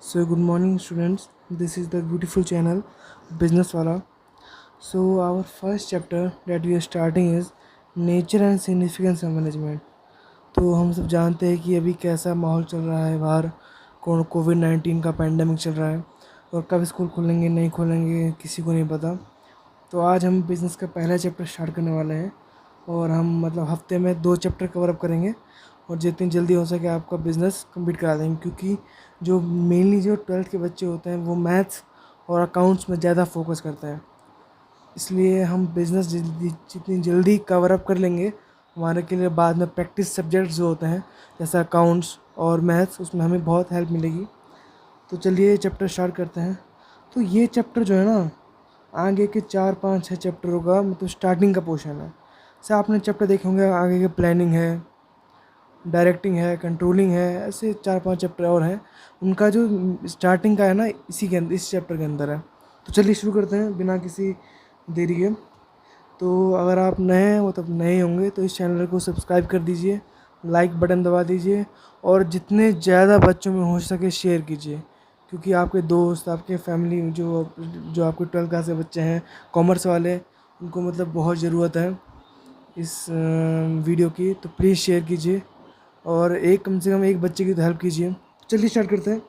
So good morning students, this is the beautiful channel Business Wala. So our first chapter that we are starting is Nature and Significance of Management. तो हम सब जानते हैं कि अभी कैसा माहौल चल रहा है बाहर, कोविड-19 का पैंडमिक चल रहा है और कब स्कूल खुलेंगे नहीं खुलेंगे किसी को नहीं पता। तो आज हम बिज़नेस का पहला चैप्टर स्टार्ट करने वाले हैं और हम मतलब हफ्ते में 2 चैप्टर कवर अप करेंगे और जितनी जल्दी हो सके आपका बिज़नेस कंप्लीट करा देंगे, क्योंकि जो मेनली जो 12th के बच्चे होते हैं वो मैथ्स और अकाउंट्स में ज़्यादा फोकस करते हैं। इसलिए हम बिज़नेस जितनी जल्दी कवर अप कर लेंगे हमारे के लिए बाद में प्रैक्टिस सब्जेक्ट्स जो होते हैं जैसे अकाउंट्स और मैथ्स, उसमें हमें बहुत हेल्प मिलेगी। तो चलिए चैप्टर स्टार्ट करते हैं। तो ये चैप्टर जो है ना, आगे के 4 5 6 चैप्टरों का मतलब स्टार्टिंग का पोर्शन है। जैसे आपने चैप्टर देखे होंगे, आगे के प्लानिंग है, डायरेक्टिंग है, कंट्रोलिंग है, ऐसे 4 5 चैप्टर और हैं। उनका जो स्टार्टिंग का है ना, इसी के अंदर इस चैप्टर के अंदर है। तो चलिए शुरू करते हैं बिना किसी देरी के। तो अगर आप नए हैं वो तब नए होंगे तो इस चैनल को सब्सक्राइब कर दीजिए, लाइक बटन दबा दीजिए और जितने ज़्यादा बच्चों में हो सके शेयर कीजिए, क्योंकि आपके दोस्त, आपके फैमिली जो जो आपके 12th क्लास के बच्चे हैं, कॉमर्स वाले, उनको मतलब बहुत ज़रूरत है इस वीडियो की। तो प्लीज़ शेयर कीजिए और एक कम से कम एक बच्चे की तो हेल्प कीजिए। चलिए स्टार्ट करते हैं।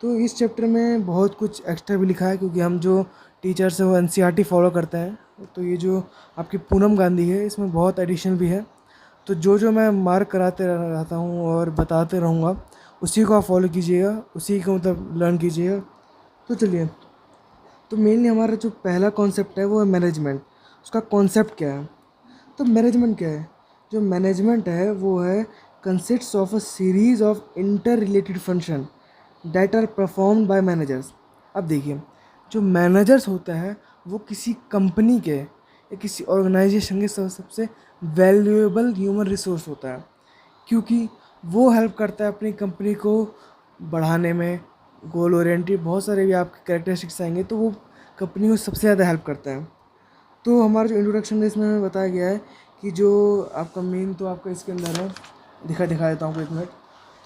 तो इस चैप्टर में बहुत कुछ एक्स्ट्रा भी लिखा है, क्योंकि हम जो टीचर्स हैं वो एनसीईआरटी फॉलो करते हैं। तो ये जो आपकी पूनम गांधी है, इसमें बहुत एडिशन भी है। तो जो मैं मार्क कराते रहता हूँ और बताते रहूँगा, उसी को आप फॉलो कीजिएगा, उसी को मतलब लर्न कीजिएगा। तो चलिए, तो मेनली हमारा जो पहला कॉन्सेप्ट है वो है मैनेजमेंट। उसका कॉन्सेप्ट क्या है? तो मैनेजमेंट क्या है? जो मैनेजमेंट है वो है consists of a series of interrelated function that are performed by managers. अब देखिए, जो मैनेजर्स होता है वो किसी कंपनी के या किसी ऑर्गेनाइजेशन के सबसे वैल्यूएबल ह्यूमन रिसोर्स होता है, क्योंकि वो हेल्प करता है अपनी कंपनी को बढ़ाने में। गोल ओरिएंटेड बहुत सारे भी आपके कैरेक्टरिस्टिक्स आएंगे, तो वो कंपनी को सबसे ज़्यादा हेल्प करता है। तो हमारा जो इंट्रोडक्शन है इसमें हमें बताया गया है कि जो आपका मेन तो आपका इसके अंदर है, दिखा देता हूँ आपको 1 मिनट।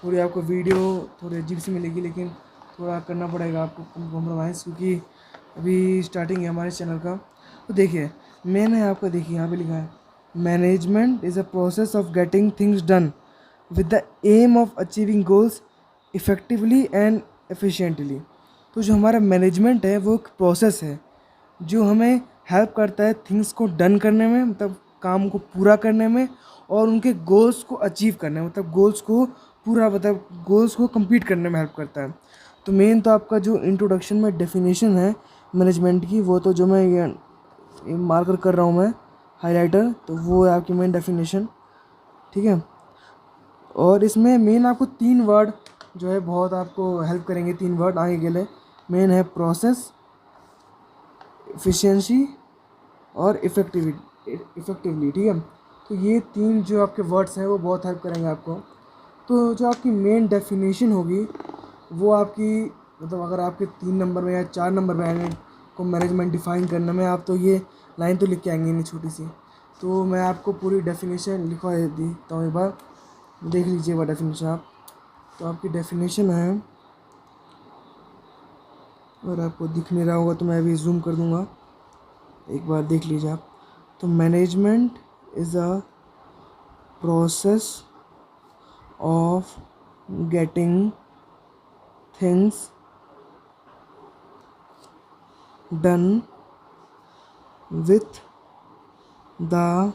थोड़ी आपको वीडियो थोड़ी अजीब सी मिलेगी, लेकिन थोड़ा करना पड़ेगा आपको कॉम्प्रोमाइज़, क्योंकि अभी स्टार्टिंग है हमारे चैनल का। तो देखिए, मेन है आपका, देखिए यहाँ पे लिखा है management is a process of getting things done with the aim of achieving goals effectively and efficiently. तो जो हमारा मैनेजमेंट है वो एक प्रोसेस है जो हमें हेल्प करता है थिंग्स को डन करने में, मतलब काम को पूरा करने में, और उनके गोल्स को अचीव करने में, मतलब गोल्स को पूरा, मतलब गोल्स को कंप्लीट करने में हेल्प करता है। तो मेन तो आपका जो इंट्रोडक्शन में डेफिनेशन है मैनेजमेंट की, वो तो जो मैं ये मार्कर कर रहा हूँ मैं हाइलाइटर, तो वो है आपकी मेन डेफिनेशन। ठीक है, और इसमें मेन आपको 3 वर्ड जो है बहुत आपको हेल्प करेंगे, 3 वर्ड आगे के लिए। मेन है प्रोसेस, एफिशिएंसी और इफ़ेक्टिवली। ठीक है, तो ये 3 जो आपके वर्ड्स हैं वो बहुत हेल्प करेंगे आपको। तो जो आपकी मेन डेफिनेशन होगी वो आपकी, मतलब अगर आपके 3 नंबर में या 4 नंबर में आने को मैनेजमेंट डिफ़ाइन करने में, आप तो ये लाइन तो लिख के आएंगे नहीं छोटी सी। तो मैं आपको पूरी डेफिनेशन लिखवा देता हूँ, एक बार देख लीजिएगा डेफिनेशन आप। तो आपकी डेफिनेशन है, अगर आपको दिख नहीं रहा होगा तो मैं अभी जूम कर दूँगा, एक बार देख लीजिए आप। तो management is a process of getting things done with the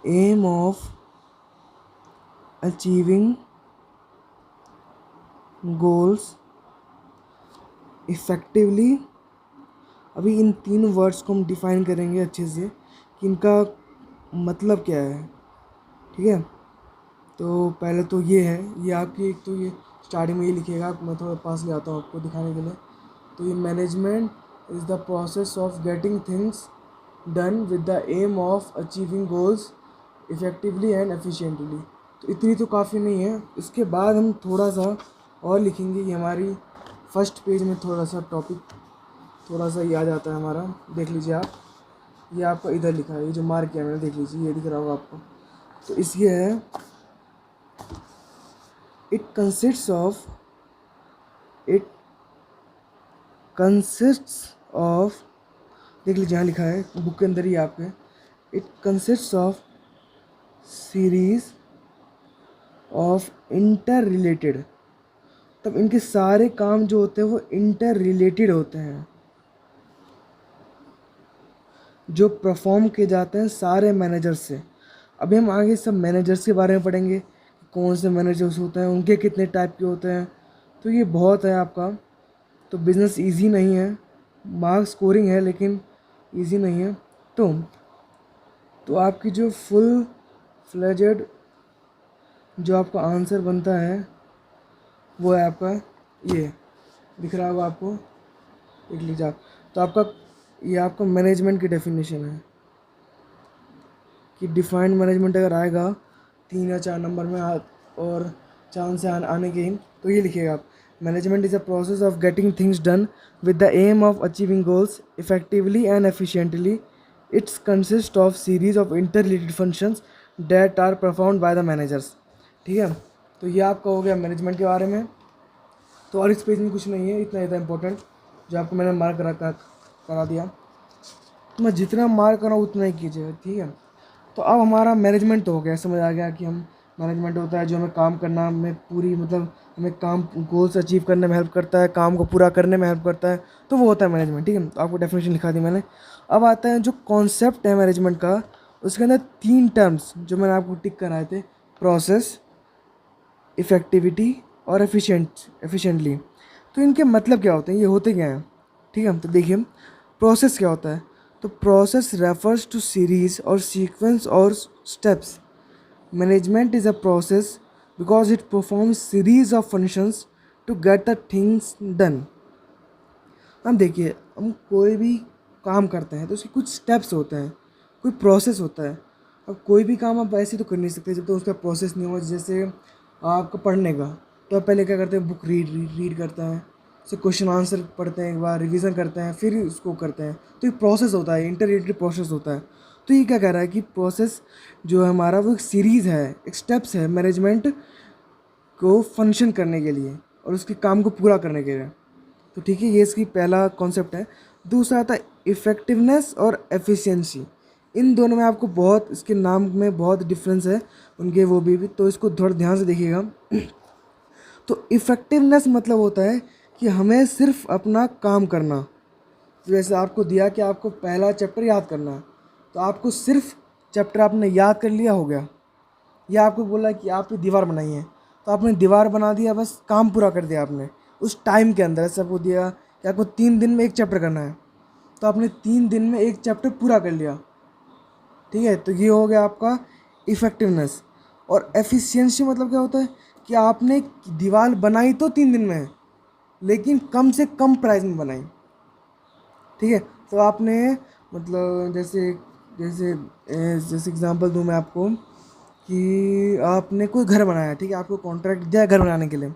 aim of achieving goals effectively। अभी इन 3 वर्ड्स को हम डिफ़ाइन करेंगे अच्छे से कि इनका मतलब क्या है। ठीक है, तो पहले तो ये है, ये आपकी एक तो ये स्टार्टिंग में ये लिखिएगा, मैं थोड़ा पास ले आता हूँ आपको दिखाने के लिए। तो ये management is the process of getting things done with the aim of achieving goals effectively and efficiently. तो इतनी तो काफ़ी नहीं है, इसके बाद हम थोड़ा सा और लिखेंगे। ये हमारी फर्स्ट पेज में थोड़ा सा टॉपिक थोड़ा सा ये आ जाता है हमारा, देख लीजिए आप। ये आपका इधर लिखा है, ये जो मार्क किया मैंने, देख लीजिए, ये दिख रहा होगा आपको। तो इसलिए है, it consists of it consists of, देख लीजिए यहाँ लिखा है बुक के अंदर ही आपके, it consists of series of inter related, तब इनके सारे काम जो होते हैं वो इंटर रिलेटेड होते हैं, जो परफॉर्म किए जाते हैं सारे मैनेजर्स से। अभी हम आगे सब मैनेजर्स के बारे में पढ़ेंगे, कौन से मैनेजर्स होते हैं, उनके कितने टाइप के होते हैं। तो ये बहुत है आपका। तो बिज़नेस इजी नहीं है, मार्क्स स्कोरिंग है लेकिन इजी नहीं है। तो आपकी जो फुल फ्लेजेड जो आपका आंसर बनता है वो है आपका, ये दिख रहा होगा आपको, देख लीजिए आप। तो आपका ये आपका मैनेजमेंट की डेफिनेशन है कि डिफाइंड मैनेजमेंट अगर आएगा 3 या 4 नंबर में और चांस है आने के, तो ये लिखिएगा आप, management is a process of getting things done with the aim of achieving goals effectively and efficiently. It's consist of series of interrelated functions that are performed by the managers. ठीक है, तो ये आपका हो गया management के बारे में। तो और इस पेज में कुछ नहीं है इतना इंपॉर्टेंट जो आपको मैंने मार्क करा दिया। तो मैं जितना मार्क करा उतना ही कीजिएगा, ठीक है। तो अब हमारा मैनेजमेंट तो हो गया, समझ आ गया कि हम मैनेजमेंट होता है जो हमें काम करना में पूरी, मतलब हमें काम गोल्स अचीव करने में हेल्प करता है, काम को पूरा करने में हेल्प करता है, तो वो होता है मैनेजमेंट। ठीक है, तो आपको डेफिनेशन लिखा दी मैंने। अब आता है जो कॉन्सेप्ट है मैनेजमेंट का, उसके अंदर 3 टर्म्स जो मैंने आपको टिक कराए थे, प्रोसेस, इफेक्टिविटी और एफिशिएंटली। तो इनके मतलब क्या होते हैं, ये होते क्या हैं, ठीक है। तो देखिए प्रोसेस क्या होता है। तो प्रोसेस रेफर्स टू सीरीज और सीक्वेंस और steps. Management is a process because it performs series of functions to get the things done. हम देखिए, हम कोई भी काम करते हैं तो उसके कुछ स्टेप्स होते हैं, कोई प्रोसेस होता है। अब कोई भी काम आप ऐसे तो कर नहीं सकते जब तो उसका प्रोसेस नहीं हो। जैसे आपका पढ़ने का, तो आप पहले क्या करते हैं, बुक रीड करते हैं, उससे क्वेश्चन आंसर पढ़ते हैं, एक बार रिवीजन करते हैं, फिर उसको करते हैं। तो एक प्रोसेस होता है, इंटररेटेड प्रोसेस होता है। तो ये क्या कह रहा है कि प्रोसेस जो है हमारा वो एक सीरीज़ है, एक स्टेप्स है मैनेजमेंट को फंक्शन करने के लिए और उसके काम को पूरा करने के लिए। तो ठीक है, ये इसकी पहला कॉन्सेप्ट है। दूसरा आता है इफ़ेक्टिवनेस और एफिशिएंसी। इन दोनों में आपको बहुत, इसके नाम में बहुत डिफरेंस है उनके, वो भी तो इसको थोड़ा ध्यान से देखिएगा। तो इफ़ेक्टिवनेस मतलब होता है कि हमें सिर्फ अपना काम करना। जैसे आपको दिया कि आपको पहला चैप्टर याद करना है, तो आपको सिर्फ चैप्टर आपने याद कर लिया, हो गया। या आपको बोला कि आपने दीवार बनाई है, तो आपने दीवार बना दिया, बस काम पूरा कर दिया आपने उस टाइम के अंदर। ऐसे आपको दिया कि आपको 3 दिन में एक चैप्टर करना है, तो आपने 3 दिन में एक चैप्टर पूरा कर लिया, ठीक है। तो ये हो गया आपका इफ़ेक्टिवनेस। और एफिशिएंसी मतलब क्या होता है कि आपने दीवार बनाई तो 3 दिन में है, लेकिन कम से कम प्राइस में बनाई, ठीक है। तो आपने मतलब जैसे जैसे जैसे एग्जांपल दूं मैं आपको कि आपने कोई घर बनाया, ठीक है, आपको कॉन्ट्रैक्ट दिया है घर बनाने के लिए।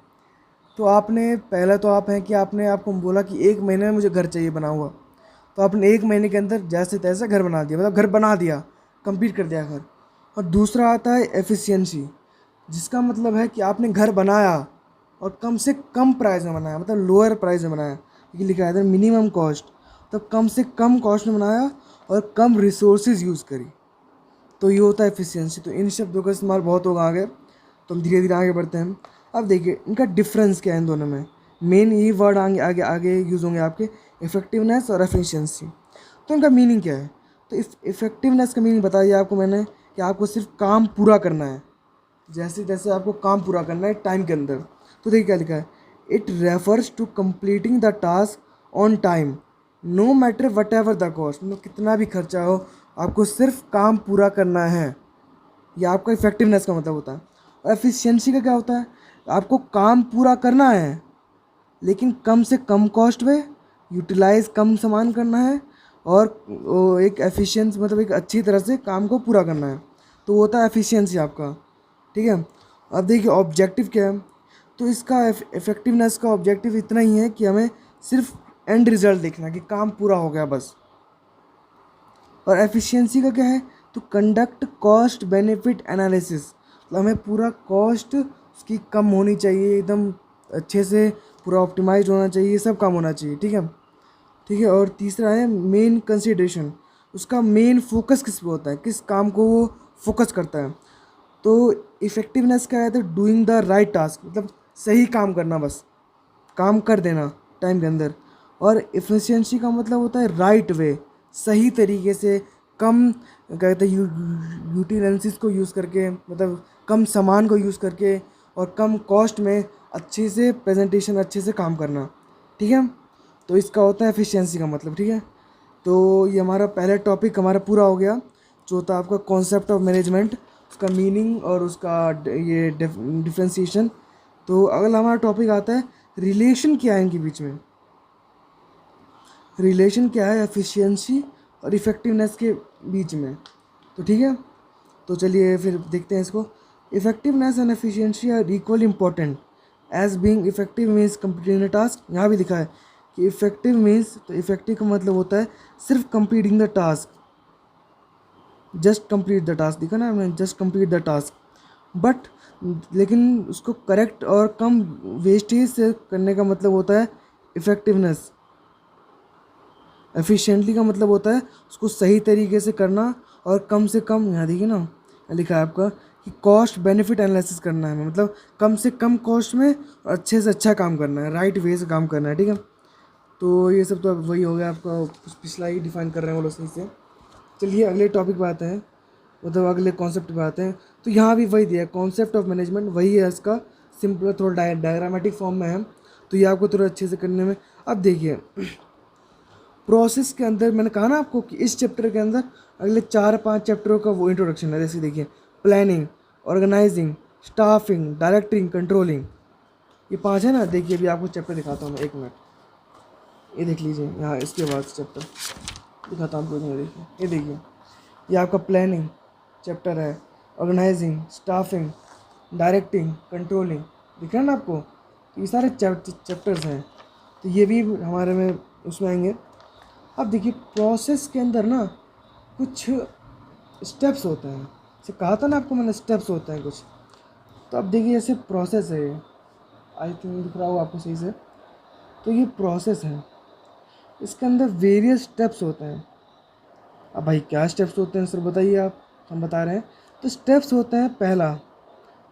तो आपने पहला तो आप हैं कि आपने आपको बोला कि 1 महीने में मुझे घर चाहिए बना हुआ, तो आपने 1 महीने के अंदर जैसे तैसे घर बना दिया, मतलब घर बना दिया, कंप्लीट कर दिया घर। और दूसरा आता है एफिशिएंसी, जिसका मतलब है कि आपने घर बनाया और कम से कम प्राइस में बनाया, मतलब लोअर प्राइस में बनाया, ये लिखा है मिनिमम कॉस्ट, तो कम से कम कॉस्ट में बनाया और कम रिसोर्सेज यूज़ करी, तो ये होता है एफिशिएंसी। तो इन शब्दों का इस्तेमाल बहुत होगा आगे, तो हम धीरे धीरे आगे बढ़ते हैं। अब देखिए इनका डिफरेंस क्या है इन दोनों में। मेन ये वर्ड आगे आगे आगे यूज़ होंगे आपके, इफेक्टिवनेस और एफिशिएंसी। तो इनका मीनिंग क्या है। तो इफेक्टिवनेस का मीनिंग बता दिया आपको मैंने कि आपको सिर्फ काम पूरा करना है, जैसे तैसे आपको काम पूरा करना है टाइम के अंदर। तो देखिए क्या लिखा है, it refers to completing the task on time no matter whatever the cost. मतलब कितना भी खर्चा हो, आपको सिर्फ काम पूरा करना है, यह आपका इफेक्टिवनेस का मतलब होता है। और एफिशिएंसी का क्या होता है, आपको काम पूरा करना है लेकिन कम से कम कॉस्ट में, यूटिलाइज कम सामान करना है और एक एफिशिएंस मतलब एक अच्छी तरह से काम को पूरा करना है, तो वो होता है एफिशिएंसी आपका, ठीक है। अब देखिए ऑब्जेक्टिव क्या है। तो इसका इफेक्टिवनेस का ऑब्जेक्टिव इतना ही है कि हमें सिर्फ एंड रिजल्ट देखना कि काम पूरा हो गया बस। और एफिशिएंसी का क्या है, तो कंडक्ट कॉस्ट बेनिफिट एनालिसिस, मतलब हमें पूरा कॉस्ट उसकी कम होनी चाहिए, एकदम अच्छे से पूरा ऑप्टिमाइज होना चाहिए, सब काम होना चाहिए, ठीक है। ठीक है, और तीसरा है मेन कंसिडरेशन, उसका मेन फोकस किस पे होता है, किस काम को वो फोकस करता है। तो इफ़ेक्टिवनेस क्या है, तो डूइंग द राइट टास्क, मतलब सही काम करना, बस काम कर देना टाइम के अंदर। और एफिशिएंसी का मतलब होता है राइट वे, सही तरीके से, कम कहते हैं यूटिलेंसिस को यूज़ करके, मतलब कम सामान को यूज़ करके और कम कॉस्ट में अच्छे से प्रेजेंटेशन, अच्छे से काम करना, ठीक है। तो इसका होता है एफिशिएंसी का मतलब, ठीक है। तो ये हमारा पहला टॉपिक हमारा पूरा हो गया, जो था आपका कॉन्सेप्ट ऑफ मैनेजमेंट, उसका मीनिंग और उसका ये डिफ्रेंसिएशन। तो अगला हमारा टॉपिक आता है रिलेशन क्या है इनके बीच में, रिलेशन क्या है एफिशिएंसी और इफ़ेक्टिवनेस के बीच में। तो ठीक है, तो चलिए फिर देखते हैं इसको। Effectiveness and efficiency are equal important as being effective means completing the task. यहाँ भी लिखा है कि इफेक्टिव मीन्स, तो इफेक्टिव का मतलब होता है सिर्फ completing the task, just complete the task, दिखा ना मैंने, just complete the task. But लेकिन उसको करेक्ट और कम वेस्टेज से करने का मतलब होता है इफेक्टिवनेस। एफिशिएंटली का मतलब होता है उसको सही तरीके से करना और कम से कम, यहाँ देखिए ना लिखा है आपका कि कॉस्ट बेनिफिट एनालिसिस करना है, मतलब कम से कम कॉस्ट में और अच्छे से अच्छा काम करना है, राइट वे से काम करना है, ठीक है। तो ये सब तो अब वही हो गया आपका, पिछला ही डिफाइन कर रहे हैं वो लोग सही से। चलिए अगले टॉपिक पे आते हैं, मतलब अगले कॉन्सेप्ट पे आते हैं। तो यहाँ भी वही दिया है, कॉन्सेप्ट ऑफ मैनेजमेंट वही है इसका, सिंपल थोड़ा डायग्रामेटिक फॉर्म में है, तो ये आपको थोड़ा अच्छे से करने में। अब देखिए प्रोसेस के अंदर मैंने कहा ना आपको कि इस चैप्टर के अंदर अगले 4-5 चैप्टरों का वो इंट्रोडक्शन है। जैसे देखिए planning, organising, staffing, directing, controlling, ये 5 है ना। देखिए अभी आपको चैप्टर दिखाता हूँ मैं, 1 मिनट, ये देख लीजिए यहाँ, इसके बाद चैप्टर दिखाता हूँ आपको। देखिए ये देखिए, ये आपका प्लानिंग चैप्टर है, ऑर्गेनाइजिंग, स्टाफिंग, डायरेक्टिंग, कंट्रोलिंग, दिख रहा है ना आपको। तो ये सारे चैप्टर्स हैं, तो ये भी हमारे में उसमें आएंगे। अब देखिए प्रोसेस के अंदर ना कुछ स्टेप्स होते हैं, जैसे कहा था ना आपको मैंने, स्टेप्स होते हैं कुछ। तो अब देखिए जैसे प्रोसेस है, आई थिंक दिख रहा होगा आपको सही से। तो ये प्रोसेस है, इसके अंदर वेरियस स्टेप्स होते हैं। अब भाई क्या स्टेप्स होते हैं सर बताइए आप, हम बता रहे हैं। तो स्टेप्स होते हैं, पहला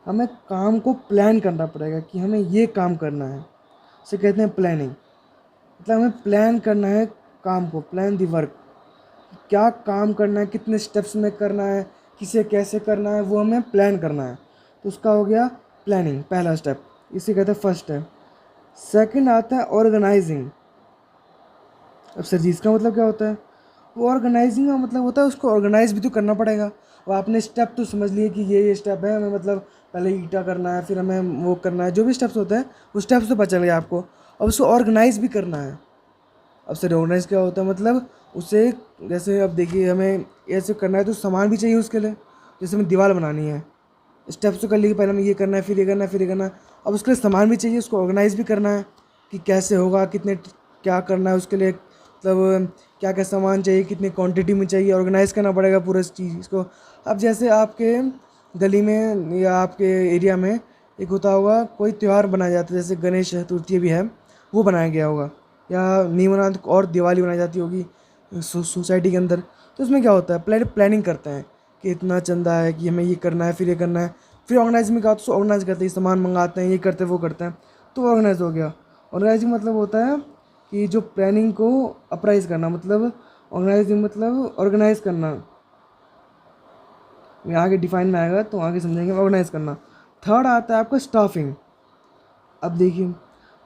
हमें काम को प्लान करना पड़ेगा कि हमें ये काम करना है, इसे कहते हैं प्लानिंग। मतलब हमें प्लान करना है काम को, प्लान दी वर्क, क्या काम करना है, कितने स्टेप्स में करना है, किसे कैसे करना है, वो हमें प्लान करना है। तो उसका हो गया प्लानिंग, पहला स्टेप, इसे कहते हैं फर्स्ट स्टेप। सेकंड आता है ऑर्गेनाइजिंग। अब सर जी इसका मतलब क्या होता है, वो ऑर्गेनाइजिंग का मतलब होता है उसको ऑर्गेनाइज भी तो करना पड़ेगा। और आपने स्टेप तो समझ लिए कि ये स्टेप है, हमें मतलब पहले ईटा करना है, फिर हमें वो करना है, जो भी स्टेप्स होते हैं वो स्टेप्स तो पता चल गया आपको। अब उसको ऑर्गेनाइज भी करना है। अब सर ऑर्गेनाइज क्या होता है, मतलब उसे, जैसे अब देखिए हमें ऐसे करना है तो सामान भी चाहिए उसके लिए। जैसे हमें दीवार बनानी है, स्टेप्स तो कर लिए, पहले हमें ये करना है, फिर ये करना है, फिर ये करना है। अब उसके लिए सामान भी चाहिए, उसको ऑर्गेनाइज भी करना है कि कैसे होगा, कितने क्या करना है उसके लिए, मतलब क्या क्या सामान चाहिए, कितनी क्वांटिटी में चाहिए, ऑर्गेनाइज करना पड़ेगा पूरा इस चीज़ को। अब जैसे आपके गली में या आपके एरिया में एक होता होगा, कोई त्यौहार बनाया जाता है, जैसे गणेश चतुर्थी भी है, वो बनाया गया होगा, या नहीं बना तो और दिवाली बनाई जाती होगी सोसाइटी के अंदर। तो उसमें क्या होता है, पहले प्लानिंग करते हैं कि इतना चंदा है कि हमें ये करना है, फिर ये करना है, फिर ऑर्गेनाइज में कहा तो ऑर्गेनाइज करते हैं, सामान मंगाते हैं, ये करते हैं वो करते हैं, तो ऑर्गेनाइज हो गया। ऑर्गेनाइजिंग मतलब होता है कि जो प्लानिंग को अप्राइज करना, मतलब ऑर्गेनाइजिंग मतलब ऑर्गेनाइज करना। ये आगे डिफाइन में आएगा तो आगे समझेंगे, ऑर्गेनाइज करना। थर्ड आता है आपका स्टाफिंग। अब देखिए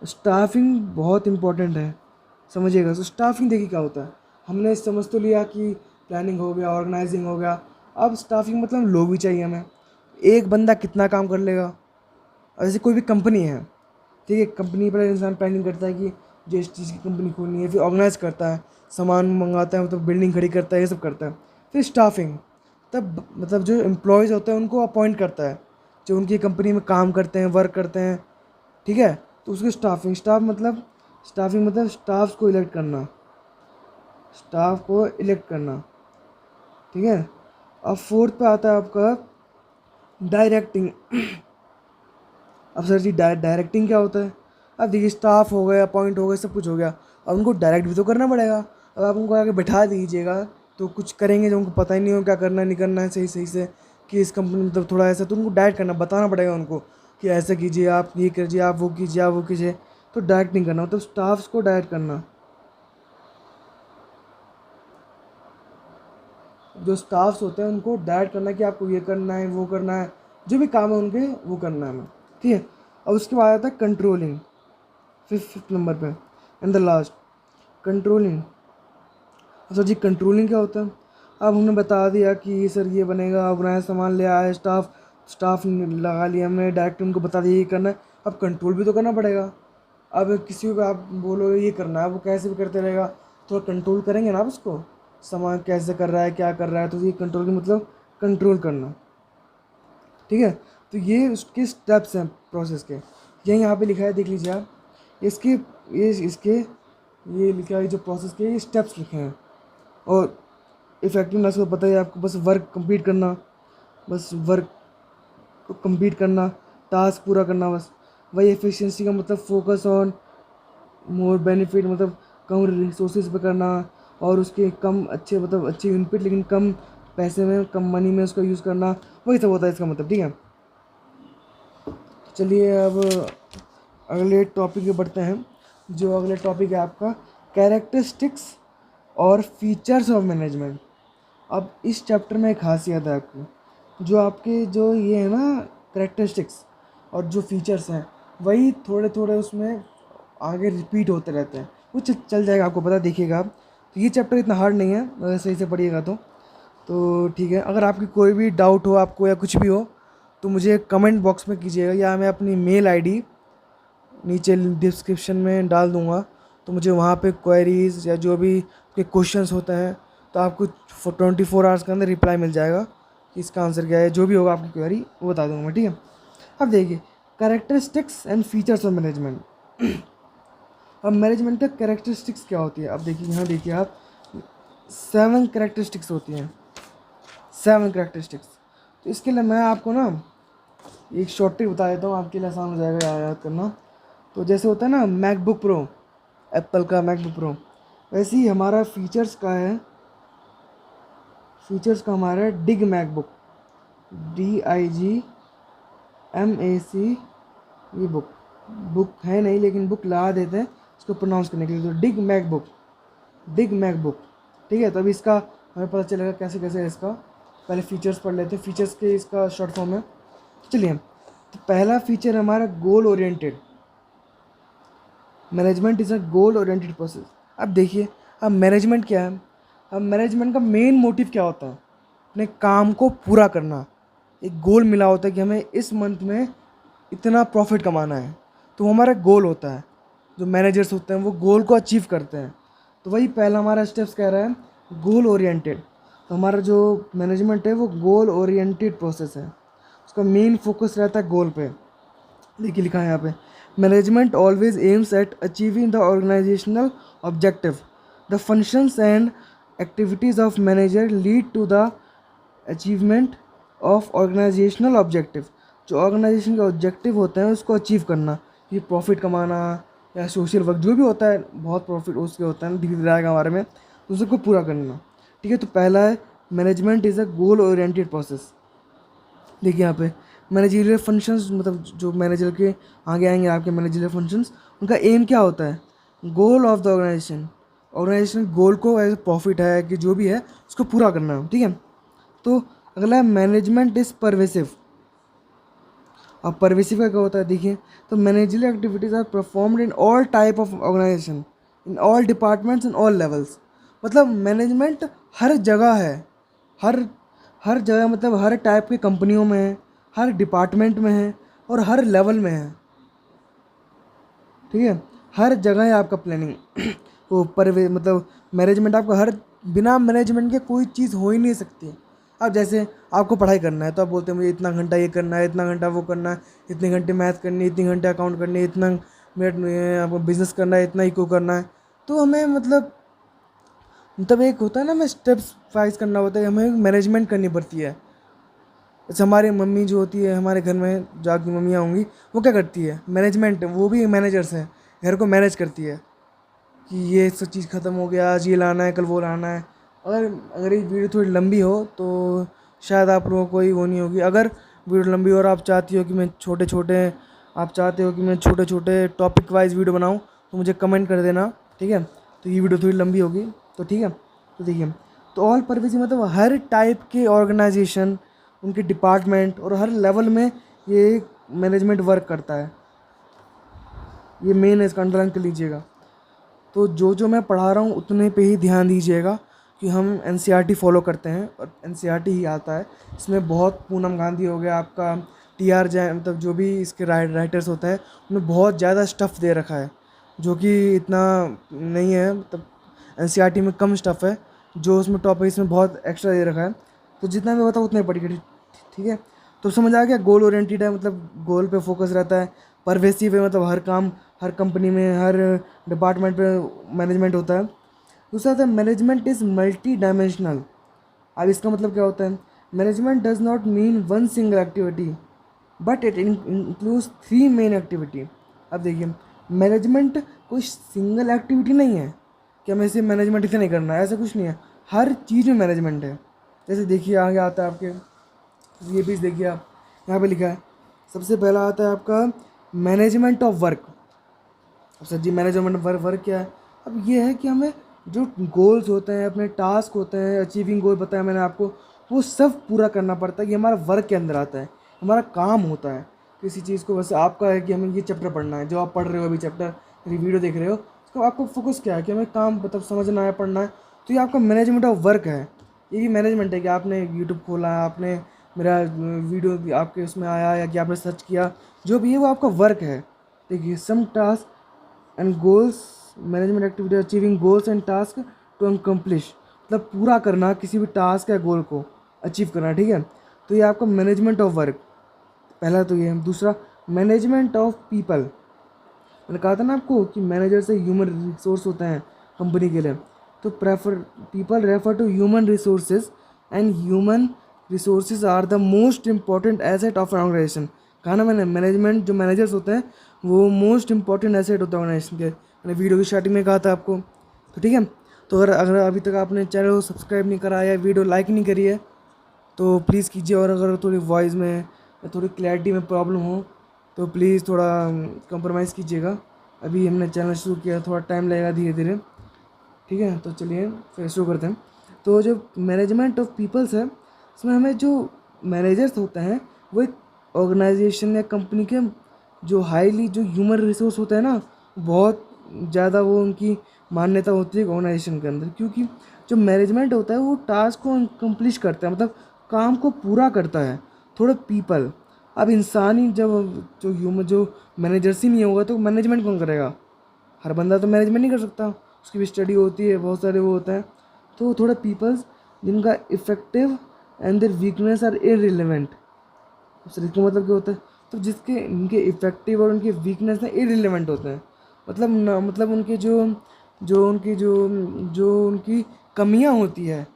स्टाफिंग बहुत इंपॉर्टेंट है, समझिएगा। तो स्टाफिंग देखिए क्या होता है, हमने समझ तो लिया कि प्लानिंग हो गया, ऑर्गेनाइजिंग हो गया। अब स्टाफिंग मतलब लोग भी चाहिए हमें, एक बंदा कितना काम कर लेगा। अब जैसे कोई भी कंपनी है, ठीक है, कंपनी पर इंसान प्लानिंग करता है कि जो इस चीज़ की कंपनी खोलनी है, फिर ऑर्गेनाइज करता है, सामान मंगाता है, मतलब बिल्डिंग खड़ी करता है, ये सब करता है। फिर स्टाफिंग, तब मतलब जो एम्प्लॉयज़ होते हैं उनको अपॉइंट करता है, जो उनकी कंपनी में काम करते हैं, वर्क करते हैं, ठीक है। तो उसकी स्टाफिंग, स्टाफिंग मतलब स्टाफ को इलेक्ट करना, स्टाफ को इलेक्ट करना, ठीक है। अब फोर्थ पे आता है आपका डायरेक्टिंग। अब सर जी डायरेक्टिंग क्या होता है। अब देखिए स्टाफ हो गया, अपॉइंट हो गया, सब कुछ हो गया, अब उनको डायरेक्ट भी तो करना पड़ेगा। अब आप उनको आगे बैठा दीजिएगा तो कुछ करेंगे जो उनको पता ही नहीं हो क्या करना है नहीं करना है सही सही से, कि इस कंपनी मतलब थोड़ा ऐसा, तो उनको डायरेक्ट करना बताना पड़ेगा उनको कि ऐसा कीजिए, आप ये कीजिए, आप वो कीजिए, आप वो कीजिए। तो डायरेक्ट नहीं करना, मतलब स्टाफ्स को डायरेक्ट करना। जो स्टाफ्स होते हैं उनको डायरेक्ट करना कि आपको ये करना है, वो करना है, जो भी काम है उनके वो करना है हमें, ठीक है। अब उसके बाद आता है कंट्रोलिंग, फिफ्थ नंबर पे and the last, controlling. Sir ji controlling क्या होता है? अब हमने बता दिया कि सर ये बनेगा, ऑर्गेनाइज सामान ले आए, स्टाफ लगा लिया हमने, डायरेक्ट उनको बता दिया ये करना है। अब कंट्रोल भी तो करना पड़ेगा। अब किसी को आप बोलो ये करना है, वो कैसे भी करते रहेगा, थोड़ा कंट्रोल करेंगे ना आप उसको, सामान कैसे कर रहा है, क्या कर रहा है, तो ये कंट्रोल की मतलब कंट्रोल करना, ठीक है। तो ये उसके स्टेप्स हैं प्रोसेस के, ये यहाँ पे लिखा है, देख लीजिए आप, इसके ये लिखा है जो प्रोसेस के, ये स्टेप्स लिखे हैं। और इफेक्टिवनेस को पता है आपको, बस वर्क कंप्लीट करना, बस वर्क को कंप्लीट करना, टास्क पूरा करना, बस वही एफिशिएंसी का मतलब फोकस ऑन मोर बेनिफिट, मतलब कम रिसोर्सेज पे करना, और उसके कम अच्छे मतलब अच्छे इनपुट लेकिन कम पैसे में, कम मनी में उसका यूज़ करना, वही सब होता है इसका मतलब, ठीक है। चलिए अब अगले टॉपिक पे बढ़ते हैं। जो अगले टॉपिक है आपका कैरेक्टरिस्टिक्स और फीचर्स ऑफ मैनेजमेंट। अब इस चैप्टर में एक खासियत है आपकी, जो आपके जो ये है ना कैरेक्टरिस्टिक्स और जो फीचर्स हैं, वही थोड़े थोड़े उसमें आगे रिपीट होते रहते हैं, वो चल जाएगा आपको पता, देखिएगा आप। तो ये चैप्टर इतना हार्ड नहीं है अगर सही से पढ़िएगा तो ठीक है। अगर आपकी कोई भी डाउट हो आपको या कुछ भी हो तो मुझे कमेंट बॉक्स में कीजिएगा, या मैं अपनी मेल आईडी नीचे डिस्क्रिप्शन में डाल दूँगा, तो मुझे वहाँ पे क्वेरीज़ या जो भी के क्वेश्चंस होते हैं तो आपको 24 आवर्स के अंदर रिप्लाई मिल जाएगा कि इसका आंसर क्या है, जो भी होगा आपकी क्वेरी वो बता दूँगा मैं, ठीक है। अब देखिए characteristics and features of management. अब मैनेजमेंट का कैरेक्टरिस्टिक्स क्या होती है? अब देखिए यहाँ देखिए आप 7 कैरेक्टरिस्टिक्स होती हैं, 7 कैरेक्टरिस्टिक्स। तो इसके लिए मैं आपको ना एक शॉर्ट ट्रिक बता देता हूँ, आपके लिए आसान हो जाएगा याद करना। तो जैसे होता है ना मैकबुक प्रो, एप्पल का मैकबुक प्रो, वैसे ही हमारा फीचर्स का है, फीचर्स का हमारा है डिग मैकबुक, DIGMAC। ये बुक है नहीं लेकिन बुक ला देते हैं इसको प्रोनाउंस करने के लिए, तो डिग मैकबुक, ठीक है। तो अभी इसका हमें पता चलेगा कैसे कैसे है इसका। पहले फीचर्स पढ़ लेते हैं, फीचर्स के इसका शॉर्ट फॉर्म है। चलिए तो पहला फीचर हमारा goal oriented, management is a goal oriented process. अब देखिए अब मैनेजमेंट क्या है, अब मैनेजमेंट का मेन मोटिव क्या होता है? अपने काम को पूरा करना। एक गोल मिला होता है कि हमें इस मंथ में इतना प्रॉफिट कमाना है, तो वो हमारा गोल होता है। जो मैनेजर्स होते हैं वो गोल को अचीव करते हैं, तो वही पहला हमारा स्टेप्स कह रहा है गोल ओरिएंटेड। तो हमारा जो मैनेजमेंट है वो गोल ओरिएंटेड प्रोसेस है, उसका मेन फोकस रहता है गोल पे। देखिए लिखा है यहाँ पे, management always aims at achieving the organisational objective, the functions and activities of manager lead to the achievement of organisational objective. जो ऑर्गेनाइजेशन के ऑब्जेक्टिव होते हैं उसको अचीव करना, ये प्रॉफिट कमाना या सोशल वर्क जो भी होता है, बहुत प्रॉफिट उसके होता है, धीरे धीरे आएगा हमारे में, तो उसको पूरा करना, ठीक है। तो पहला है management is a goal oriented process. देखिए यहाँ पे मैनेजरियल फंक्शंस, मतलब जो मैनेजर के आगे आएंगे आपके मैनेजरियल फंक्शंस, उनका एम क्या होता है? गोल ऑफ द ऑर्गेनाइजेशन गोल को एज प्रॉफिट है कि जो भी है उसको पूरा करना है, ठीक है। तो अगला है मैनेजमेंट इज़ परवेसिव। अब परवेसिव का क्या होता है देखिए, तो managerial activities are performed in all type of organisation, in all departments, in all levels. मतलब मैनेजमेंट हर जगह है, हर हर जगह मतलब हर टाइप की कंपनियों में है, हर डिपार्टमेंट में है और हर लेवल में है, ठीक है। हर जगह है आपका प्लानिंग वो मतलब मैनेजमेंट आपका हर, बिना मैनेजमेंट के कोई चीज़ हो ही नहीं सकती। अब जैसे आपको पढ़ाई करना है तो आप बोलते हैं मुझे इतना घंटा ये करना है, इतना घंटा वो करना है, इतने घंटे मैथ करनी है, इतने घंटे अकाउंट करनी है, इतना मिनट आपको बिजनेस करना है, इतना इको करना है। तो हमें मतलब एक होता है ना, हमें स्टेप्स वाइज करना होता है, हमें मैनेजमेंट करनी पड़ती है। जैसे हमारी मम्मी जो होती है, हमारे घर में जो आपकी मम्मियाँ होंगी, वो क्या करती है, मैनेजमेंट, वो भी मैनेजर्स हैं, घर को मैनेज करती है कि ये सब चीज़ ख़त्म हो गया, आज ये लाना है, कल वो लाना है। अगर अगर ये वीडियो थोड़ी लंबी हो तो शायद आप लोगों को कोई वो नहीं होगी। अगर वीडियो लंबी हो और आप चाहती हो कि मैं छोटे छोटे आप चाहते हो कि मैं छोटे छोटे टॉपिक वाइज वीडियो बनाऊँ, तो मुझे कमेंट कर देना, ठीक है। तो ये वीडियो थोड़ी लंबी होगी, तो ठीक है। तो देखिए, तो ऑल परवेज मतलब हर टाइप के ऑर्गेनाइजेशन, उनके डिपार्टमेंट और हर लेवल में ये मैनेजमेंट वर्क करता है। ये मेन है, इसका अंडरलाइन कर लीजिएगा। तो जो जो मैं पढ़ा रहा हूँ उतने पे ही ध्यान दीजिएगा कि हम एनसीईआरटी फॉलो करते हैं और एनसीईआरटी ही आता है। इसमें बहुत पूनम गांधी हो गया, आपका टी आर जैन, मतलब जो भी इसके राइटर्स होता है, उन्हें बहुत ज़्यादा स्टफ़ दे रखा है, जो कि इतना नहीं है। मतलब एनसीईआरटी में कम स्टफ़ है, जो उसमें टॉपिक इसमें बहुत एक्स्ट्रा दे रखा है। तो जितना मैं बताऊँ उतना ही पढ़िए, ठीक है। तो समझ आ गया, गोल ओरिएंटेड है, मतलब गोल पे फोकस रहता है। परवेसिव है, मतलब हर काम, हर कंपनी में, हर डिपार्टमेंट पे मैनेजमेंट होता है। दूसरा था मैनेजमेंट इज़ मल्टी डायमेंशनल। अब इसका मतलब क्या होता है, management does not mean one single activity but it includes three main activity. अब देखिए, मैनेजमेंट कोई सिंगल एक्टिविटी नहीं है कि हमें इसे मैनेजमेंट इसे नहीं करना है, ऐसा कुछ नहीं है। हर चीज़ में मैनेजमेंट है। जैसे देखिए आगे आता है आपके, ये भी देखिए आप, यहाँ पे लिखा है, सबसे पहला आता है आपका मैनेजमेंट ऑफ वर्क। अब सर जी, मैनेजमेंट वर्क क्या है? अब ये है कि हमें जो गोल्स होते हैं, अपने टास्क होते हैं, अचीविंग गोल बताया मैंने आपको, वो सब पूरा करना पड़ता है। ये हमारा वर्क के अंदर आता है, हमारा काम होता है किसी चीज़ को। वैसे आपका है कि हमें ये चैप्टर पढ़ना है, जो आप पढ़ रहे हो अभी चैप्टर, वीडियो देख रहे हो, तो आपका फोकस क्या है कि हमें काम मतलब समझना है, पढ़ना है। तो ये आपका मैनेजमेंट ऑफ वर्क है। ये भी मैनेजमेंट है कि आपने यूट्यूब खोला, आपने मेरा वीडियो आपके उसमें आया, या कि आपने सर्च किया, जो भी है वो आपका वर्क है। देखिए, some task and goals, management activity achieving goals and task to accomplish, मतलब पूरा करना किसी भी टास्क या गोल को अचीव करना, ठीक है। तो ये आपका मैनेजमेंट ऑफ वर्क पहला तो ये है। दूसरा, मैनेजमेंट ऑफ पीपल। मैंने कहा था ना आपको कि मैनेजर से ह्यूमन रिसोर्स होते हैं कंपनी के लिए। तो people refer to human resources and human resources are the most important asset of organisation. कहा ना मैंने, मैनेजमेंट जो मैनेजर्स होते हैं वो मोस्ट इंपॉर्टेंट एसेट होता है ऑर्गेनाइजेशन के। मैंने वीडियो की स्टार्टिंग में कहा था आपको, तो ठीक है। तो अगर अभी तक आपने चैनल को सब्सक्राइब नहीं करा या वीडियो लाइक नहीं करी है तो प्लीज़ कीजिए। और अगर थोड़ी वॉइस में या थोड़ी क्लैरिटी में प्रॉब्लम हो तो प्लीज़ थोड़ा कंप्रोमाइज़ कीजिएगा। अभी हमने चैनल शुरू किया, थोड़ा टाइम लगेगा धीरे धीरे, ठीक है। तो चलिए फिर शुरू करते हैं। तो जो मैनेजमेंट ऑफ पीपल्स है, इसमें हमें जो मैनेजर्स होते हैं वो एक ऑर्गेनाइजेशन या कंपनी के जो हाईली जो ह्यूमन रिसोर्स होता है ना, बहुत ज़्यादा वो उनकी मान्यता होती है ऑर्गेनाइजेशन के अंदर। क्योंकि जो मैनेजमेंट होता है वो टास्क को कंप्लीट करता है, मतलब काम को पूरा करता है। थोड़ा पीपल, अब इंसान ही जब जो ह्यूमन जो मैनेजर्स ही नहीं होगा तो मैनेजमेंट कौन करेगा? हर बंदा तो मैनेजमेंट नहीं कर सकता, उसकी भी स्टडी होती है, बहुत सारे वो होता है। तो थोड़ा पीपल्स जिनका effective and their weakness are irrelevant. Sir इसका मतलब क्या होता है? तो जिसके इनके इफेक्टिव और उनके वीकनेस ना इररिलेवेंट होते हैं, मतलब मतलब उनके जो जो उनकी जो जो उनकी कमियां होती है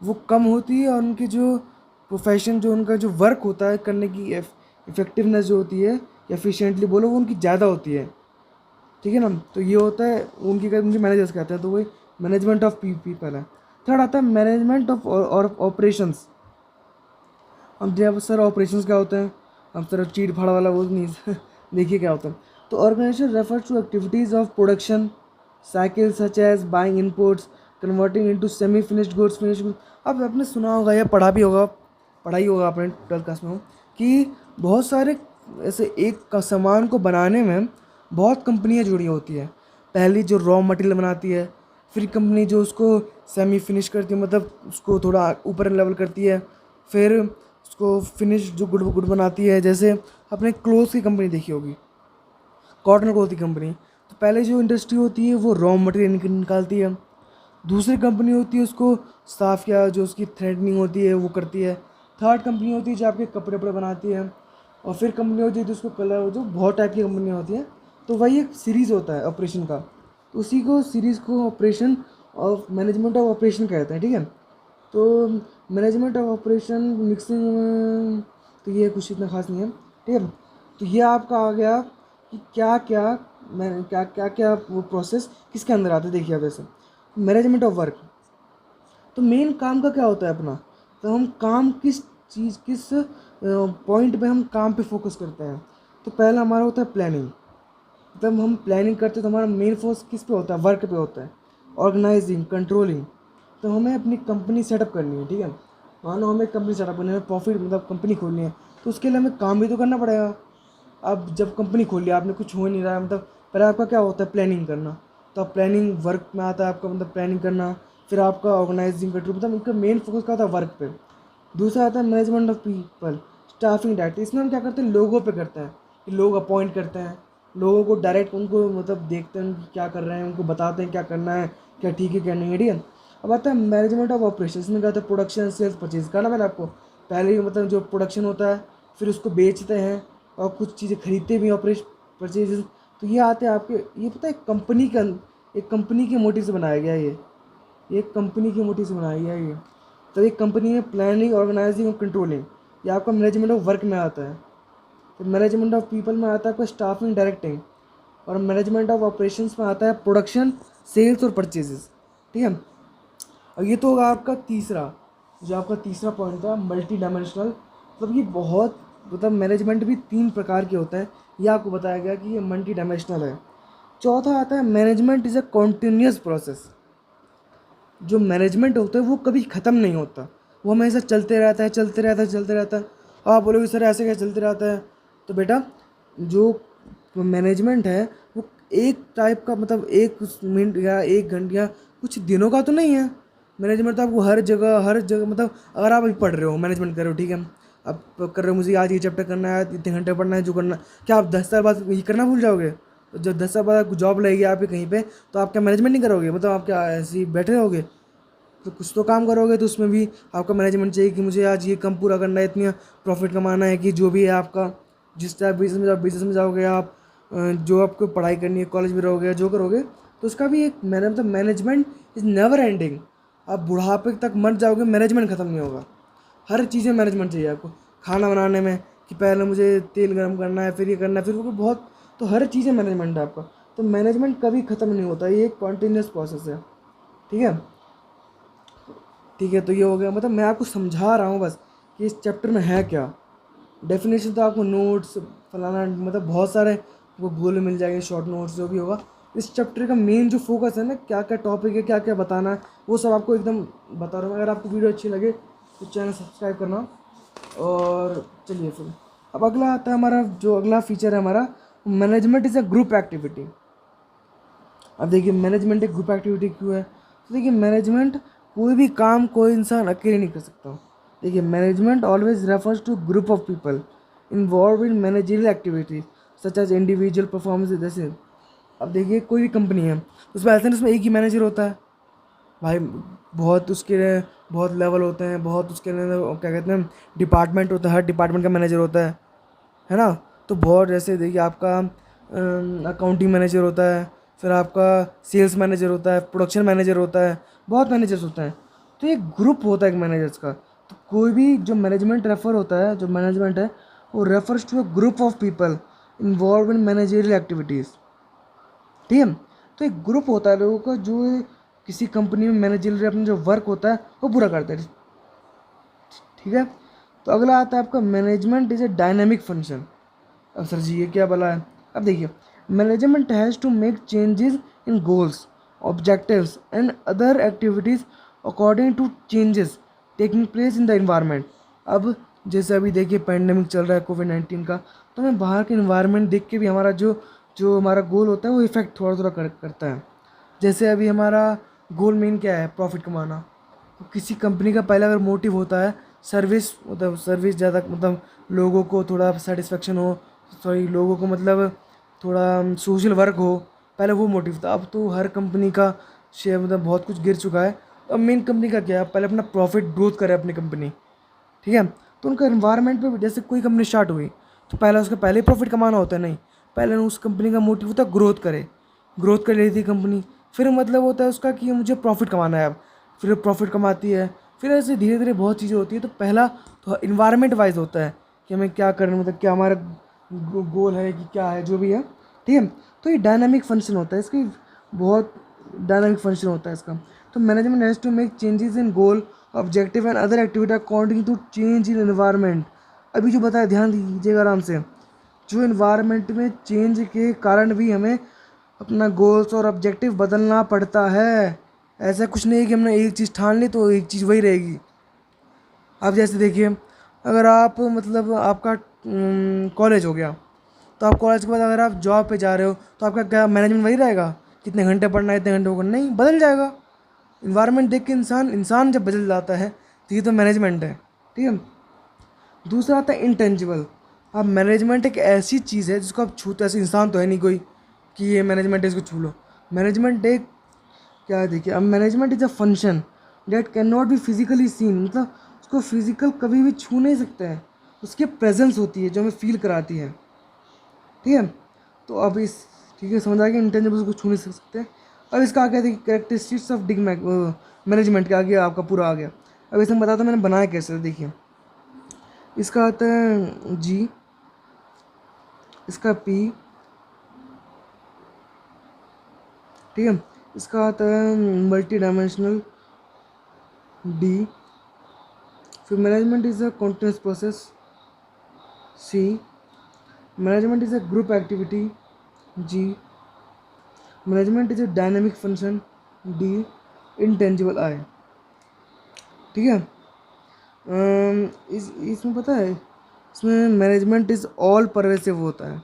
वो कम होती है, और उनकी जो प्रोफेशन, जो उनका जो वर्क होता है करने की इफेक्टिवनेस जो होती है, एफिशिएंटली बोलो, वो उनकी ज़्यादा होती है, ठीक है ना। तो ये होता है उनकी, मुझे मैनेजर्स कहते हैं, तो वही मैनेजमेंट ऑफ पीपल है। थर्ड आता है मैनेजमेंट ऑफ ऑपरेशंस। अब जब सर ऑपरेशंस क्या होते हैं, अब सर चीट फाड़ वाला वो नहीं देखिए क्या होता है। तो organisation refers to activities of production cycle such as buying inputs converting into semi finished goods, finished goods. अब आपने सुना होगा या पढ़ा भी होगा, पढ़ाई होगा आपने 12th क्लास में हो, कि बहुत सारे ऐसे एक का सामान को बनाने में बहुत कंपनियां जुड़ी होती है। पहली जो रॉ मटेरियल बनाती है, फिर कंपनी जो उसको सेमी फिनिश करती है, मतलब उसको थोड़ा ऊपर लेवल करती है, फिर उसको फिनिश जो गुड बनाती है। जैसे आपने क्लोथ की कंपनी देखी होगी, कॉटन क्लोथ की कंपनी। तो पहले जो इंडस्ट्री होती है वो रॉ मटेरियल निकालती है, दूसरी कंपनी होती है उसको साफ किया, जो उसकी थ्रेडनिंग होती है वो करती है। थर्ड कंपनी होती है जो आपके कपड़े वपड़े बनाती है, और फिर कंपनी होती है जो उसको कलर, जो बहुत टाइप की कंपनियाँ होती हैं। तो वही एक सीरीज़ होता है ऑपरेशन का, तो उसी को सीरीज़ को operation of management of operation कहते हैं, ठीक है। तो मैनेजमेंट ऑफ ऑपरेशन मिक्सिंग, तो ये कुछ इतना खास नहीं है, ठीक है। तो ये आपका आ गया कि क्या क्या क्या वो प्रोसेस किसके अंदर आते हैं। देखिए आप ऐसे मैनेजमेंट ऑफ वर्क, तो मेन काम का क्या होता है अपना, तो हम काम किस चीज़ किस पॉइंट पे हम काम पे फोकस करते हैं। तो पहला हमारा होता है प्लानिंग, मतलब हम प्लानिंग करते हैं तो हमारा मेन फोकस किस पे होता है, वर्क पे होता है। ऑर्गेनाइजिंग, कंट्रोलिंग, तो हमें अपनी कंपनी सेटअप करनी है, ठीक है। मान लो हमें कंपनी सेटअप करनी है, प्रॉफिट मतलब कंपनी खोलनी है, तो उसके लिए हमें काम भी तो करना पड़ेगा। अब जब कंपनी खोल लिया आपने, कुछ हो नहीं रहा है, मतलब पहले आपका क्या होता है, प्लानिंग करना। तो अब प्लानिंग वर्क में आता है आपका, मतलब प्लानिंग करना। फिर आपका ऑर्गेनाइजिंग कंट्रोल, मतलब इनका मेन फोकस क्या होता है, वर्क पे। दूसरा आता है management of people, staffing direct. इसमें हम क्या करते हैं, लोगों पे करते हैं कि लोग अपॉइंट करते हैं, लोगों को डायरेक्ट उनको मतलब देखते हैं उनकी क्या कर रहे हैं, उनको बताते हैं क्या करना है, क्या ठीक है क्या नहीं है, ठीक है। अब आता है मैनेजमेंट ऑफ ऑपरेशन, इसमें क्या होता है, प्रोडक्शन, सेल्स, परचेज। कहा ना मैंने आपको पहले ही, मतलब जो प्रोडक्शन होता है, फिर उसको बेचते हैं और कुछ चीज़ें खरीदते भी, ऑपरेशन, परचेज। तो ये आते हैं आपके, ये पता है कंपनी का, एक कंपनी के मोटिव से बनाया गया है ये एक कंपनी के मोटिव से बनाया गया है ये। तो एक कंपनी में प्लानिंग, ऑर्गेनाइजिंग और कंट्रोलिंग, ये आपका मैनेजमेंट ऑफ वर्क में आता है। तो मैनेजमेंट ऑफ पीपल में आता है आपका स्टाफिंग, डायरेक्टिंग। और मैनेजमेंट ऑफ ऑपरेशंस में आता है प्रोडक्शन, सेल्स और परचेजेस, ठीक है। और ये तो होगा आपका तीसरा, जो आपका तीसरा पॉइंट था, मल्टी डायमेंशनल। मतलब ये बहुत, मतलब मैनेजमेंट भी 3 प्रकार के होते हैं, ये आपको बताया गया कि ये मल्टी डायमेंशनल है। चौथा आता है management is a continuous process. जो मैनेजमेंट होता है वो कभी ख़त्म नहीं होता, वो हमेशा चलते रहता है, चलते रहता है, चलते रहता है। आप बोलोगे सर ऐसे क्या चलते रहता है, तो बेटा जो मैनेजमेंट है वो एक टाइप का, मतलब एक मिनट या एक घंटे या कुछ दिनों का तो नहीं है। मैनेजमेंट तो आपको हर जगह, मतलब अगर आप अभी पढ़ रहे हो, मैनेजमेंट कर रहे हो, ठीक है, आप कर रहे हो, मुझे आज ये चैप्टर करना है, इतने घंटे पढ़ना है, जो करना, क्या आप 10 साल बाद ये करना भूल जाओगे। तो जब 10 साल बाद जॉब लगेगी आपकी कहीं पे, तो आप क्या मैनेजमेंट नहीं करोगे, मतलब आप क्या ऐसे ही बैठे रहोगे। तो कुछ तो काम करोगे, तो उसमें भी आपका मैनेजमेंट चाहिए कि मुझे आज ये काम पूरा करना है, इतनी प्रॉफिट कमाना है, कि जो भी है आपका, जिस टाइप बिजनेस में जाओगे आप, जो आपको पढ़ाई करनी है, कॉलेज में रहोगे, जो करोगे, तो उसका भी एक मतलब मैनेजमेंट इज़ नेवर एंडिंग। आप बुढ़ापे तक मर जाओगे, मैनेजमेंट ख़त्म नहीं होगा। हर चीज़ में मैनेजमेंट चाहिए आपको। खाना बनाने में कि पहले मुझे तेल गर्म करना है, फिर ये करना है, फिर वो बहुत, तो हर चीज़ में मैनेजमेंट है आपका। तो मैनेजमेंट कभी ख़त्म नहीं होता, ये एक कॉन्टीन्यूस प्रोसेस है, ठीक है। ठीक है, तो ये हो गया, मतलब मैं आपको समझा रहा हूँ बस कि इस चैप्टर में है क्या। डेफिनेशन तो आपको नोट्स फलाना, मतलब बहुत सारे वो गूगल में मिल जाएंगे, शॉर्ट नोट्स जो भी होगा। इस चैप्टर का मेन जो फोकस है ना, क्या क्या टॉपिक है, क्या क्या बताना है, वो सब आपको एकदम बता रहा हूँ। अगर आपको वीडियो अच्छी लगे तो चैनल सब्सक्राइब करना। और चलिए फिर, अब अगला आता है हमारा, जो अगला फीचर है हमारा, management is a group activity. अब देखिए मैनेजमेंट एक ग्रुप एक्टिविटी क्यों है, तो देखिए मैनेजमेंट, कोई भी काम कोई इंसान अकेले नहीं कर सकता। देखिए management always refers to group of people involve in managerial activities such as individual performance जैसे। अब देखिए कोई भी कंपनी है, उसमें ऐसा नहीं उसमें एक ही मैनेजर होता है भाई, बहुत उसके बहुत लेवल होते हैं, बहुत उसके क्या कहते हैं, डिपार्टमेंट होता है, हर डिपार्टमेंट का मैनेजर होता है ना। तो बहुत, जैसे देखिए आपका अकाउंटिंग मैनेजर होता है, फिर आपका सेल्स मैनेजर होता है, प्रोडक्शन मैनेजर होता है, बहुत मैनेजर्स होते हैं। तो एक ग्रुप होता है एक मैनेजर्स का। तो कोई भी जो मैनेजमेंट रेफर होता है, जो मैनेजमेंट है, वो refers to a group of people involve in managerial activities, ठीक है। तो एक ग्रुप होता है लोगों का, जो किसी कंपनी में मैनेजरियल अपना जो वर्क होता है वो पूरा करते हैं, ठीक है। तो अगला आता है आपका management is a dynamic function. अब सर जी ये क्या भला है, अब देखिए management has to make changes in goals, objectives and other activities according to changes taking place in the environment. अब जैसे अभी देखिए पैंडमिक चल रहा है कोविड-19 का, तो हमें बाहर के इन्वायरमेंट देख के भी हमारा जो जो हमारा गोल होता है वो इफ़ेक्ट थोड़ा थोड़ा करता है। जैसे अभी हमारा गोल मेन क्या है, प्रॉफिट कमाना। तो किसी कंपनी का पहला अगर मोटिव होता है सर्विस, मतलब सर्विस ज़्यादा, मतलब लोगों को थोड़ा सेटिस्फेक्शन हो, सॉरी लोगों को मतलब थोड़ा सोशल वर्क हो, पहले वो मोटिव था। अब तो हर कंपनी का शेयर मतलब बहुत कुछ गिर चुका है। अब मेन कंपनी का क्या है, पहले अपना प्रॉफिट ग्रोथ करे अपनी कंपनी, ठीक है। तो उनका इन्वायरमेंट पे भी, जैसे कोई कंपनी स्टार्ट हुई तो पहले उसका पहले प्रॉफिट कमाना होता है, नहीं, पहले उस कंपनी का मोटिव होता है ग्रोथ करे, ग्रोथ कर लेती है कंपनी, फिर मतलब होता है उसका कि मुझे प्रॉफिट कमाना है अब, फिर प्रॉफिट कमाती है, फिर ऐसे धीरे धीरे बहुत चीज़ें होती है। तो पहला तो इन्वायरमेंट वाइज होता है कि हमें क्या करना, मतलब क्या हमारा गोल है कि क्या है जो भी है, ठीक है। तो ये डायनामिक फंक्शन होता है, इसकी बहुत डायनामिक फंक्शन होता है इसका। तो management has to make changes in goal, objective and other activity according to change in environment. अभी जो बताया ध्यान दीजिएगा आराम से, जो इन्वायरमेंट में चेंज के कारण भी हमें अपना गोल्स और ऑब्जेक्टिव बदलना पड़ता है। ऐसा कुछ नहीं है कि हमने एक चीज़ ठान ली तो एक चीज़ वही रहेगी। आप जैसे देखिए, अगर आप मतलब आपका कॉलेज हो गया, तो आप कॉलेज के बाद अगर आप जॉब पे जा रहे हो तो आपका क्या मैनेजमेंट वही रहेगा, कितने घंटे पढ़ना है इतने घंटे होगा? नहीं, बदल जाएगा। इन्वायरमेंट देख के इंसान जब बदल जाता है तो ये तो मैनेजमेंट है, ठीक है। दूसरा आता है इंटेंजिबल। अब मैनेजमेंट एक ऐसी चीज़ है जिसको आप छूते, ऐसे इंसान तो है नहीं कोई कि ये मैनेजमेंट है इसको छू लो। मैनेजमेंट एक क्या है, देखिए, अब management is a function that can not be physically seen, मतलब उसको फिजिकल कभी भी छू नहीं सकते हैं, उसकी प्रेजेंस होती है जो हमें फील कराती है, ठीक है। तो अब इस, ठीक है, समझ आ गया, इंटेंजिबल को छू नहीं सकते। अब इसका आ गया, देखिए, कैरेक्टरिस्टिक्स ऑफ डिग मैनेजमेंट का आ गया, आपका पूरा आ गया। अब इसमें बताता हूँ मैंने बनाया कैसे, देखिए। इसका आता है जी, इसका पी, ठीक है, इसका आता है मल्टी डायमेंशनल डी, फिर management is a continuous process C, management is a group activity G, management is a dynamic function D, intangible I, ठीक है। इसमें पता है, इसमें मैनेजमेंट इज़ ऑल परवेसिव होता है,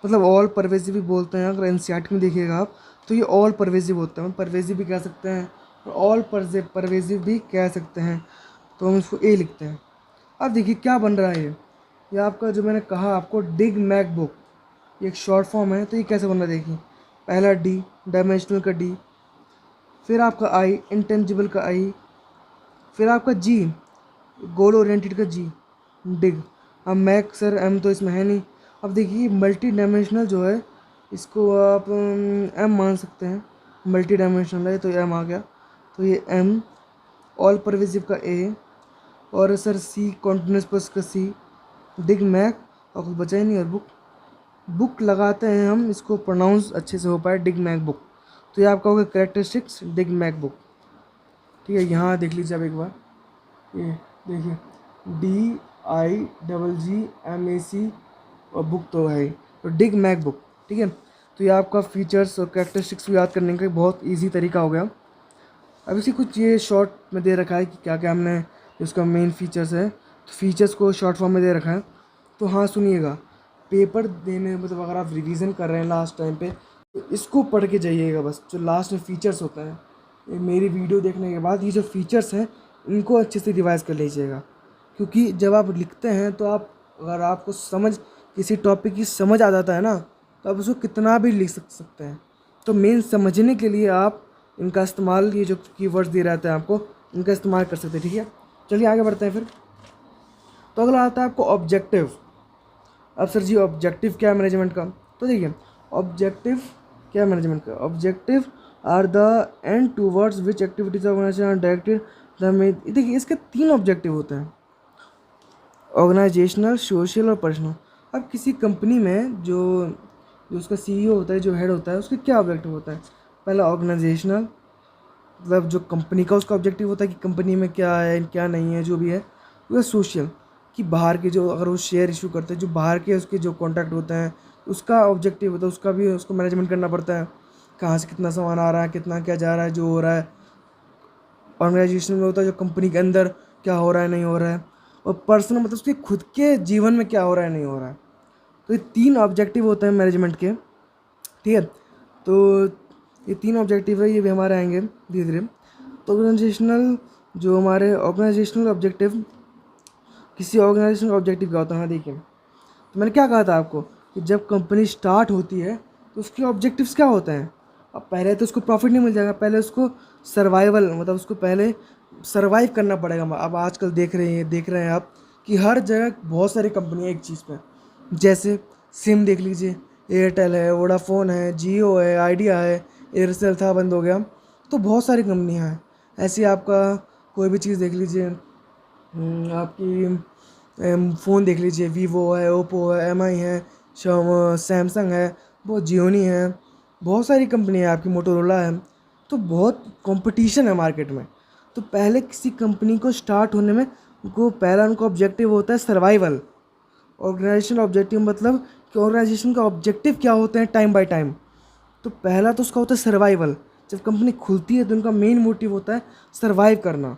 मतलब ऑल परवेसिव भी बोलते हैं। अगर एनसीईआरटी में देखिएगा आप तो ये ऑल परवेसिव होता है, हम परवेसिव भी कह सकते हैं और ऑल परवेसिव भी कह सकते हैं। तो हम इसको ए लिखते हैं। अब देखिए क्या बन रहा है, ये आपका जो मैंने कहा आपको डिग मैकबुक, ये एक शॉर्ट फॉर्म है। तो ये कैसे बन रहा है, देखिए, पहला डी, डायमेंशनल का डी, फिर आपका आई, इंटेंजिबल का आई, फिर आपका जी, गोल ओरिएंटेड का जी, डिग। अब मैक सर एम तो इसमें है नहीं। अब देखिए मल्टी डायमेंशनल जो है इसको आप एम मान सकते हैं, मल्टी डायमेंशनल है तो एम आ गया। तो ये एम, ऑल परवेसिव का ए, और सर सी, कॉन्टिन्यूस प्लस का सी, डिग मैक, और कुछ बचा ही नहीं। और बुक, बुक लगाते हैं हम, इसको प्रोनाउंस अच्छे से हो पाए, डिग मैक बुक। तो ये आपका होगा कैरेक्टरिस्टिक्स डिग मैक बुक, ठीक है। यहाँ देख लीजिए आप एक बार, ये देखिए DIGG और बुक तो है ही, तो डिग मैक बुक, ठीक है। तो ये आपका फीचर्स और कैरेक्टरिस्टिक्स को याद करने का एक बहुत इजी तरीका हो गया। अब इसी कुछ ये शॉर्ट में दे रखा है कि क्या क्या हमने, उसका मेन फीचर्स है, तो फीचर्स को शॉर्ट फॉर्म में दे रखा है। तो हाँ सुनिएगा, पेपर देने मतलब अगर आप रिवीजन कर रहे हैं लास्ट टाइम पे तो इसको पढ़ के जाइएगा बस, जो लास्ट में फीचर्स होता है। ये मेरी वीडियो देखने के बाद ये जो फीचर्स हैं इनको अच्छे से रिवाइज कर लीजिएगा, क्योंकि जब आप लिखते हैं तो आप, अगर आपको समझ किसी टॉपिक की समझ आ जाता है ना, तो आप उसको कितना भी लिख सकते हैं। तो मेन समझने के लिए आप इनका इस्तेमाल, ये जो कीवर्ड्स दिए रहते हैं आपको, इनका इस्तेमाल कर सकते हैं, ठीक है। चलिए आगे बढ़ते हैं फिर। तो अगला आता है आपको ऑब्जेक्टिव। अब सर जी ऑब्जेक्टिव क्या है मैनेजमेंट का? तो देखिए ऑब्जेक्टिव क्या है मैनेजमेंट का, objective are the end towards which activities organisation are directed the. देखिए इसके 3 ऑब्जेक्टिव होते हैं, ऑर्गेनाइजेशनल, सोशल और पर्सनल। अब किसी कंपनी में जो जो उसका सीईओ होता है, जो हेड होता है, उसका क्या ऑब्जेक्टिव होता है? पहला ऑर्गेनाइजेशनल, मतलब जो कंपनी का उसका ऑब्जेक्टिव होता है कि कंपनी में क्या है क्या नहीं है जो भी है। वह सोशल, कि बाहर के जो, अगर वो शेयर इशू करते हैं, जो बाहर के उसके जो कॉन्टैक्ट होते हैं उसका ऑब्जेक्टिव होता है, उसका भी उसको मैनेजमेंट करना पड़ता है, कहाँ से कितना सामान आ रहा है, कितना क्या जा रहा है, जो हो रहा है। ऑर्गेनाइजेशन में होता है जो कंपनी के अंदर क्या हो रहा है नहीं हो रहा है, और पर्सनल मतलब उसके खुद के जीवन में क्या हो रहा है नहीं हो रहा है। तो ये 3 ऑब्जेक्टिव होते हैं मैनेजमेंट के, ठीक है। तो ये 3 ऑब्जेक्टिव है, ये भी हमारे आएंगे धीरे धीरे। तो ऑर्गेनाइजेशनल, जो हमारे ऑर्गेनाइजेशनल ऑब्जेक्टिव, किसी ऑर्गेनाइजेशन का ऑब्जेक्टिव क्या होता है? हाँ देखिए, तो मैंने क्या कहा था आपको कि जब कंपनी स्टार्ट होती है तो उसके ऑब्जेक्टिव्स क्या होते हैं? अब पहले तो उसको प्रॉफिट नहीं मिल जाएगा, पहले उसको सर्वाइवल, मतलब उसको पहले सर्वाइव करना पड़ेगा। अब आजकल देख रहे हैं आप कि हर जगह बहुत सारी कंपनियाँ एक चीज़ पे, जैसे सिम देख लीजिए, एयरटेल है, वोडाफोन है, जियो है, आइडिया है, एयरसेल था बंद हो गया, तो बहुत सारी कंपनियाँ हैं। ऐसे आपका कोई भी चीज़ देख लीजिए, आपकी फ़ोन देख लीजिए, वीवो है, ओप्पो है, एमआई है, सैमसंग है, बहुत जियोनी है, बहुत सारी कंपनी है, आपकी मोटोरोला है। तो बहुत कंपटीशन है मार्केट में। तो पहले किसी कंपनी को स्टार्ट होने में पहला उनका ऑब्जेक्टिव होता है सर्वाइवल। ऑर्गेनाइजेशन ऑब्जेक्टिव मतलब कि ऑर्गेनाइजेशन का ऑब्जेक्टिव क्या होते हैं टाइम बाय टाइम। तो पहला तो उसका होता है सर्वाइवल। जब कंपनी खुलती है तो उनका मेन मोटिव होता है सर्वाइव करना।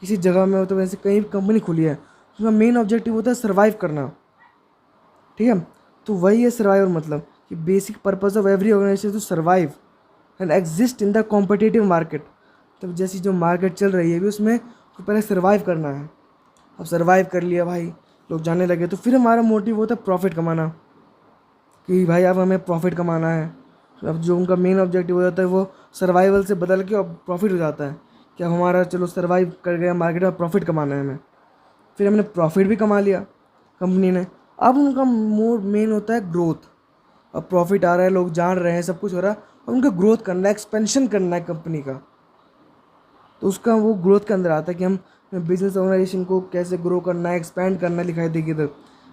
किसी जगह में हो तो वैसे कहीं कंपनी खुली है, उनका मेन ऑब्जेक्टिव होता है सर्वाइव करना, ठीक है। तो वही है सर्वाइवल मतलब कि basic purpose of every organisation to survive and exist in the competitive market. तो जैसी जो मार्केट चल रही है भी उसमें तो पहले सर्वाइव करना है। अब सर्वाइव कर लिया भाई, लोग जाने लगे, तो फिर हमारा मोटिव होता है प्रॉफिट कमाना, कि भाई अब हमें प्रॉफिट कमाना है। अब जो उनका मेन ऑब्जेक्टिव हो जाता है वो सर्वाइवल से बदल के अब प्रॉफिट हो जाता है कि अब हमारा चलो सर्वाइव कर गया, मार्केट में प्रॉफिट कमाना है हमें। फिर हमने प्रॉफिट भी कमा लिया कंपनी ने। अब उनका मोर मेन होता है ग्रोथ। अब प्रॉफिट आ रहा है, लोग जान रहे हैं, सब कुछ हो रहा है, और उनको ग्रोथ करना है, एक्सपेंशन करना है कंपनी का। तो उसका वो ग्रोथ के अंदर आता है कि हम बिजनेस ऑर्गेनाइजेशन को कैसे ग्रो करना है, एक्सपैंड करना है। लिखा है देखिए इधर,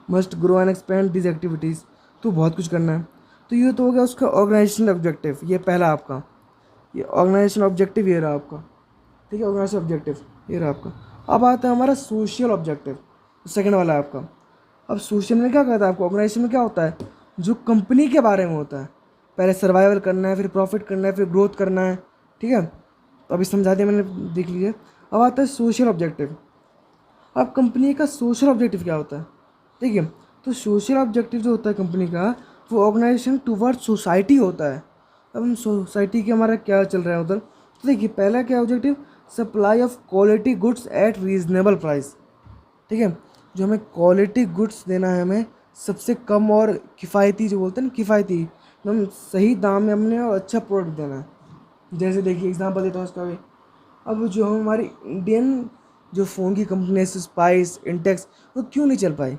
must grow and expand this activities. तो बहुत कुछ करना है। तो ये तो हो गया उसका ऑर्गेनाइजेशनल ऑब्जेक्टिव, ये पहला आपका, ये ऑर्गेनाइजेशन ऑब्जेक्टिव ये रहा आपका, ठीक है। ऑर्गेनाइजेशन ऑब्जेक्टिव ये रहा आपका। अब आता है हमारा सोशल ऑब्जेक्टिव, सेकंड वाला है आपका। अब सोशल में क्या कहता है आपको, ऑर्गेनाइजेशन में क्या होता है, जो कंपनी के बारे में होता है। पहले सर्वाइवल करना है, फिर प्रॉफिट करना है, फिर ग्रोथ करना है, ठीक है। तो अभी समझा दिया मैंने, देख लीजिए। अब आता है सोशल ऑब्जेक्टिव। अब कंपनी का सोशल ऑब्जेक्टिव क्या होता है, ठीक है। तो सोशल ऑब्जेक्टिव जो होता है कंपनी का, वो ऑर्गेनाइजेशन टूवर्ड सोसाइटी होता है। अब हम सोसाइटी के हमारा क्या चल रहा है उधर, तो देखिए पहला क्या objective, supply of quality goods at reasonable price, ठीक है। जो हमें क्वालिटी गुड्स देना है, हमें सबसे कम और किफ़ायती, जो बोलते हैं ना किफ़ायती, एकदम सही दाम में हमने और अच्छा प्रोडक्ट देना है। जैसे देखिए एग्जांपल देता हूँ इसका भी। अब जो हमारी इंडियन जो फ़ोन की कंपनी है, स्पाइस, इंटेक्स, वो क्यों नहीं चल पाई,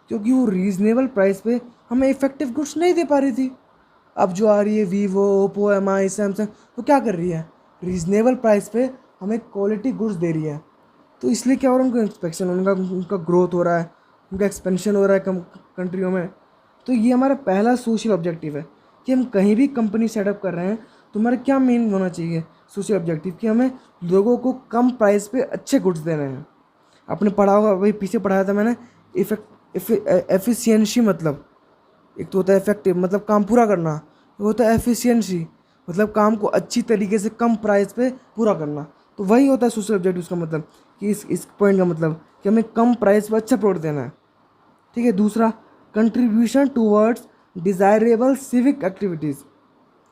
क्योंकि वो रीज़नेबल प्राइस पे हमें इफ़ेक्टिव गुड्स नहीं दे पा रही थी। अब जो आ रही है वीवो, ओप्पो, एमआई, सैमसंग, वो क्या कर रही है, रीज़नेबल प्राइस पे हमें क्वालिटी गुड्स दे रही है। तो इसलिए क्या हो रहा है, उनका इंस्पेक्शन, उनका ग्रोथ हो रहा है, उनका एक्सपेंशन हो रहा है कम कंट्रियों में। तो ये हमारा पहला सोशल ऑब्जेक्टिव है कि हम कहीं भी कंपनी सेटअप कर रहे हैं तो हमारा क्या मेन होना चाहिए सोशल ऑब्जेक्टिव, कि हमें लोगों को कम प्राइस पे अच्छे गुड्स देने हैं। आपने पढ़ा होगा, वही पीछे पढ़ाया था मैंने, एफिशिएंसी मतलब, एक तो होता है इफेक्टिव मतलब काम पूरा करना, वो होता है एफिशिएंसी मतलब काम को अच्छी तरीके से कम प्राइस पे पूरा करना। तो वही होता है सोशल ऑब्जेक्टिव का मतलब, कि इस पॉइंट का मतलब कि हमें कम प्राइस पे अच्छा प्रोडक्ट देना है, ठीक है। दूसरा, contribution towards desirable civic activities.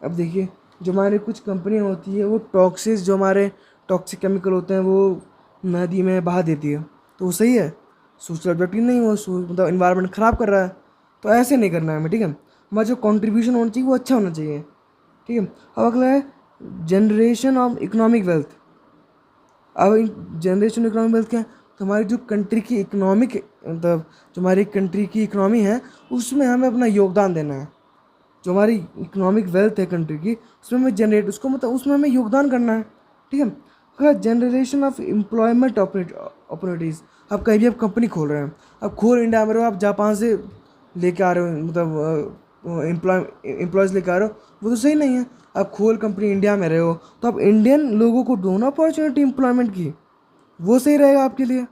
अब देखिए जो हमारे कुछ कंपनियां होती है, वो टॉक्सिस, जो हमारे टॉक्सिक केमिकल होते हैं वो नदी में बहा देती है। तो वो सही है, सोशल ऑब्जेक्टिव नहीं, वो मतलब इन्वायरमेंट ख़राब कर रहा है। तो ऐसे नहीं करना है हमें, ठीक है। हमारा जो कंट्रीब्यूशन होना चाहिए वो अच्छा होना चाहिए, ठीक है। अब अगला है जनरेशन ऑफ इकोनॉमिक वेल्थ। अब जनरेशन इकोनॉमिक वेल्थ क्या है, तो हमारी जो कंट्री की इकोनॉमिक मतलब जो हमारी कंट्री की इकोनॉमी है उसमें हमें अपना योगदान देना है। जो हमारी इकोनॉमिक वेल्थ है कंट्री की, उसमें हमें जनरेट, उसको मतलब उसमें हमें योगदान करना है, ठीक है। अगर जनरेशन ऑफ एम्प्लॉयमेंट अपॉर्चुनिटीज़, अब कहीं भी आप कंपनी खोल रहे हैं, अब खोल इंडिया में रहे हो, आप जापान से लेके आ रहे हो, मतलब एम्प्लॉयज़ लेके आ रहे हो, वो तो सही नहीं है। आप खोल कंपनी इंडिया में रहे हो तो आप इंडियन लोगों को दो ना अपॉर्चुनिटी एम्प्लॉयमेंट की, वो सही रहेगा आपके लिए।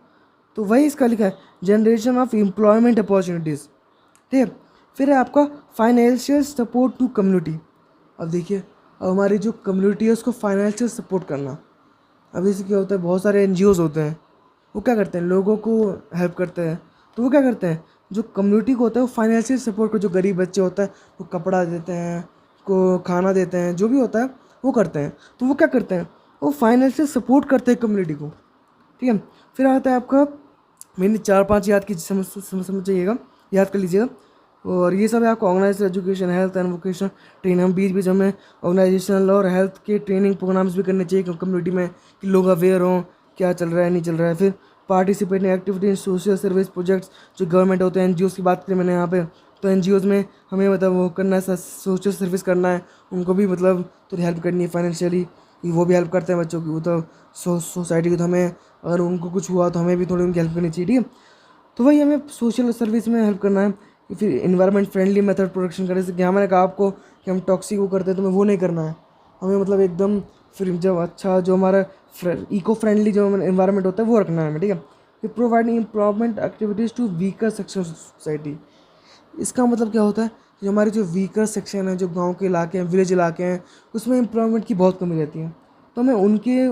तो वही इसका लिखा है, जनरेशन ऑफ एम्प्लॉयमेंट अपॉर्चुनिटीज़, ठीक है। फिर है आपका फाइनेंशियल सपोर्ट टू कम्युनिटी। अब देखिए, अब हमारी जो कम्युनिटी है उसको फाइनेंशियल सपोर्ट करना। अब जैसे क्या होता है, बहुत सारे एनजीओज़ होते हैं, वो क्या करते हैं, लोगों को हेल्प करते हैं। तो वो क्या करते हैं, जो कम्युनिटी को होता है वो फाइनेंशियल सपोर्ट को, जो गरीब बच्चे होता है वो कपड़ा देते हैं, को खाना देते हैं, जो भी होता है वो करते हैं। तो वो क्या करते हैं, वो फाइनेंशियल सपोर्ट करते हैं कम्युनिटी को, ठीक है। फिर आता है आपका, मैंने 4-5 याद की, समझ जाइएगा, याद कर लीजिएगा। और ये सब है आपका organise education, health and vocational training. हम बीच बीच हमें ऑर्गेनाइजेशनल और हेल्थ के ट्रेनिंग प्रोग्राम्स भी करने चाहिए कम्युनिटी में, कि लोग अवेयर हों क्या चल रहा है नहीं चल रहा है। फिर participate in activity in social service projects, जो गवर्नमेंट होते हैं, एनजीओज़ की बात करें मैंने यहाँ पे, तो एनजीओज़ में हमें मतलब वो करना है, सोशल सर्विस करना है, उनको भी मतलब थोड़ी हेल्प करनी है फाइनेंशियली। कि वो भी हेल्प करते हैं बच्चों की। वो तो सोसाइटी की, तो हमें अगर उनको कुछ हुआ तो हमें भी थोड़ी उनकी हेल्प करनी चाहिए, ठीक है। तो वही हमें सोशल सर्विस में हेल्प करना है। फिर इन्वायरमेंट फ्रेंडली मेथड प्रोडक्शन करें, जैसे कि मैंने कहा आपको कि हम टॉक्सिक वो करते हैं, तो हमें वो नहीं करना है। हमें मतलब एकदम फिर जब अच्छा जो हमारा इको फ्रेंडली जो इन्वायरमेंट होता है वो रखना है हमें, ठीक है। फिर providing employment activities to weaker section of society. इसका मतलब क्या होता है, जो हमारे जो वीकर सेक्शन है, जो गांव के इलाके हैं, विलेज इलाके हैं, उसमें एम्प्लॉयमेंट की बहुत कमी रहती है। तो हमें उनके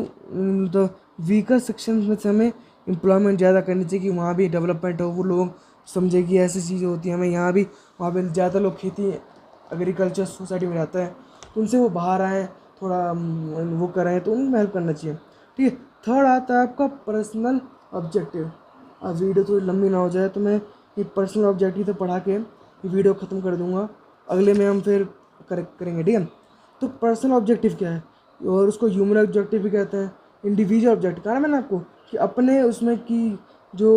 तो वीकर सेक्शन में से हमें एम्प्लॉयमेंट ज़्यादा करनी चाहिए, कि वहाँ भी डेवलपमेंट हो, वो लोग समझे कि ऐसी चीज़ें होती हैं। हमें यहाँ भी, वहाँ पे ज़्यादा लोग खेती एग्रीकल्चर सोसाइटी में रहता है, तो उनसे वो बाहर आएँ, थोड़ा वो करें, तो उनमें हेल्प करना चाहिए, ठीक है। थर्ड आता है आपका पर्सनल ऑब्जेक्टिव। अब वीडियो थोड़ी लंबी ना हो जाए तो मैं ये पर्सनल ऑब्जेक्टिव तो पढ़ा के ये वीडियो ख़त्म कर दूंगा, अगले में हम फिर करेंगे, ठीक है। तो पर्सनल ऑब्जेक्टिव क्या है, और उसको ह्यूमन ऑब्जेक्टिव भी कहते हैं। इंडिविजुअल ऑब्जेक्टिव कहा ना मैंने आपको, कि अपने उसमें की जो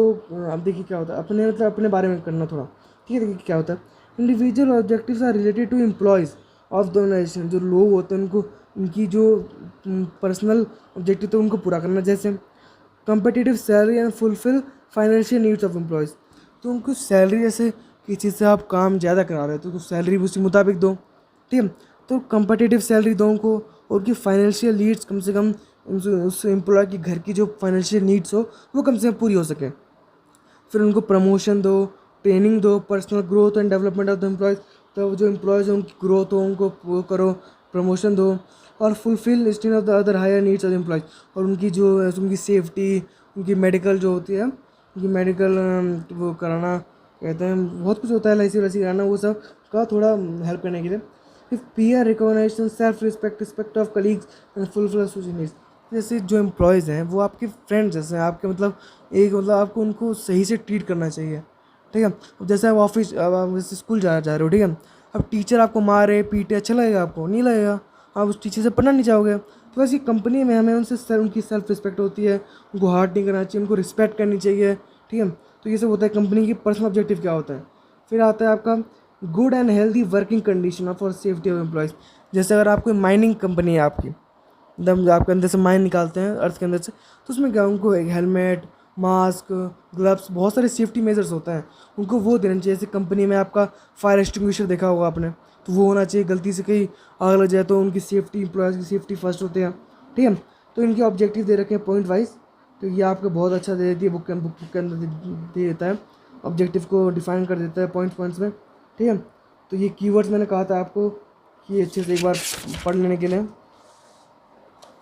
अब देखिए क्या होता है, अपने मतलब अपने बारे में करना थोड़ा, ठीक है। देखिए क्या होता है, individual objectives are related to employees of the organisation. जो लोग होते हैं उनको, उनकी जो पर्सनल ऑब्जेक्टिव तो उनको पूरा करना, जैसे competitive salary and fulfil financial needs of employees. तो उनको सैलरी, जैसे किसी चीज़ से आप काम ज़्यादा करा रहे हो तो उनको सैलरी भी उसी मुताबिक दो, ठीक है। तो कंपटीटिव सैलरी दो उनको, और उनकी फाइनेंशियल नीड्स कम से कम उस एम्प्लॉय की घर की जो फाइनेंशियल नीड्स हो वो कम से कम पूरी हो सके। फिर उनको प्रमोशन दो, ट्रेनिंग दो, personal growth and development of the employees. तो जो एम्प्लॉयज़ हैं उनकी ग्रोथ हो, उनको वो करो, प्रमोशन दो। और fulfil listing of the other higher needs of employees. और उनकी जो उनकी सेफ्टी, उनकी मेडिकल जो होती है, उनकी मेडिकल वो कराना, कहते हैं बहुत कुछ होता है, LIC वैसी कराना, वो सब का थोड़ा हेल्प करने के लिए। फिर peer recognition, self respect, respect of colleagues and fulfil social needs. जैसे जो एम्प्लॉयज़ हैं वो आपके फ्रेंड्स जैसे हैं, आपके मतलब एक मतलब आपको उनको सही से ट्रीट करना चाहिए, ठीक है। अब जैसे आप ऑफिस, अब आप जैसे स्कूल जा रहे हो, ठीक है। अब टीचर आपको मारे पीटे, अच्छा लगेगा आपको? नहीं लगेगा, आप उस टीचर से पढ़ना नहीं चाहोगे। तो वैसे कंपनी में हमें उनसे उनकी सेल्फ रिस्पेक्ट होती है, उनको हार्ट नहीं करना चाहिए, उनको रिस्पेक्ट करनी चाहिए, ठीक है। तो ये सब होता है कंपनी की पर्सनल ऑब्जेक्टिव क्या होता है। फिर आता है आपका good and healthy working condition for safety of employees. जैसे अगर आपको माइनिंग कंपनी है आपकी, एकदम आपके अंदर से माइन निकालते हैं अर्थ के अंदर से, तो उसमें क्या उनको एक हेलमेट, मास्क, ग्लव्स, बहुत सारे सेफ्टी मेजर्स होता है, उनको वो देना चाहिए। जैसे कंपनी में आपका फायर एक्सटिंग्विशर देखा होगा आपने, तो वो होना चाहिए। गलती से कहीं आग लग जाए तो उनकी सेफ्टी, एम्प्लॉयज़ की सेफ्टी फर्स्ट होते हैं, ठीक है। तो इनके ऑब्जेक्टिव दे रखे हैं पॉइंट वाइज, तो ये आपको बहुत अच्छा दे देती है, बुक के अंदर दे देता है, ऑब्जेक्टिव को डिफाइन कर देता है पॉइंट्स में, ठीक है। तो ये कीवर्ड्स मैंने कहा था आपको कि अच्छे से एक बार पढ़ लेने के लिए,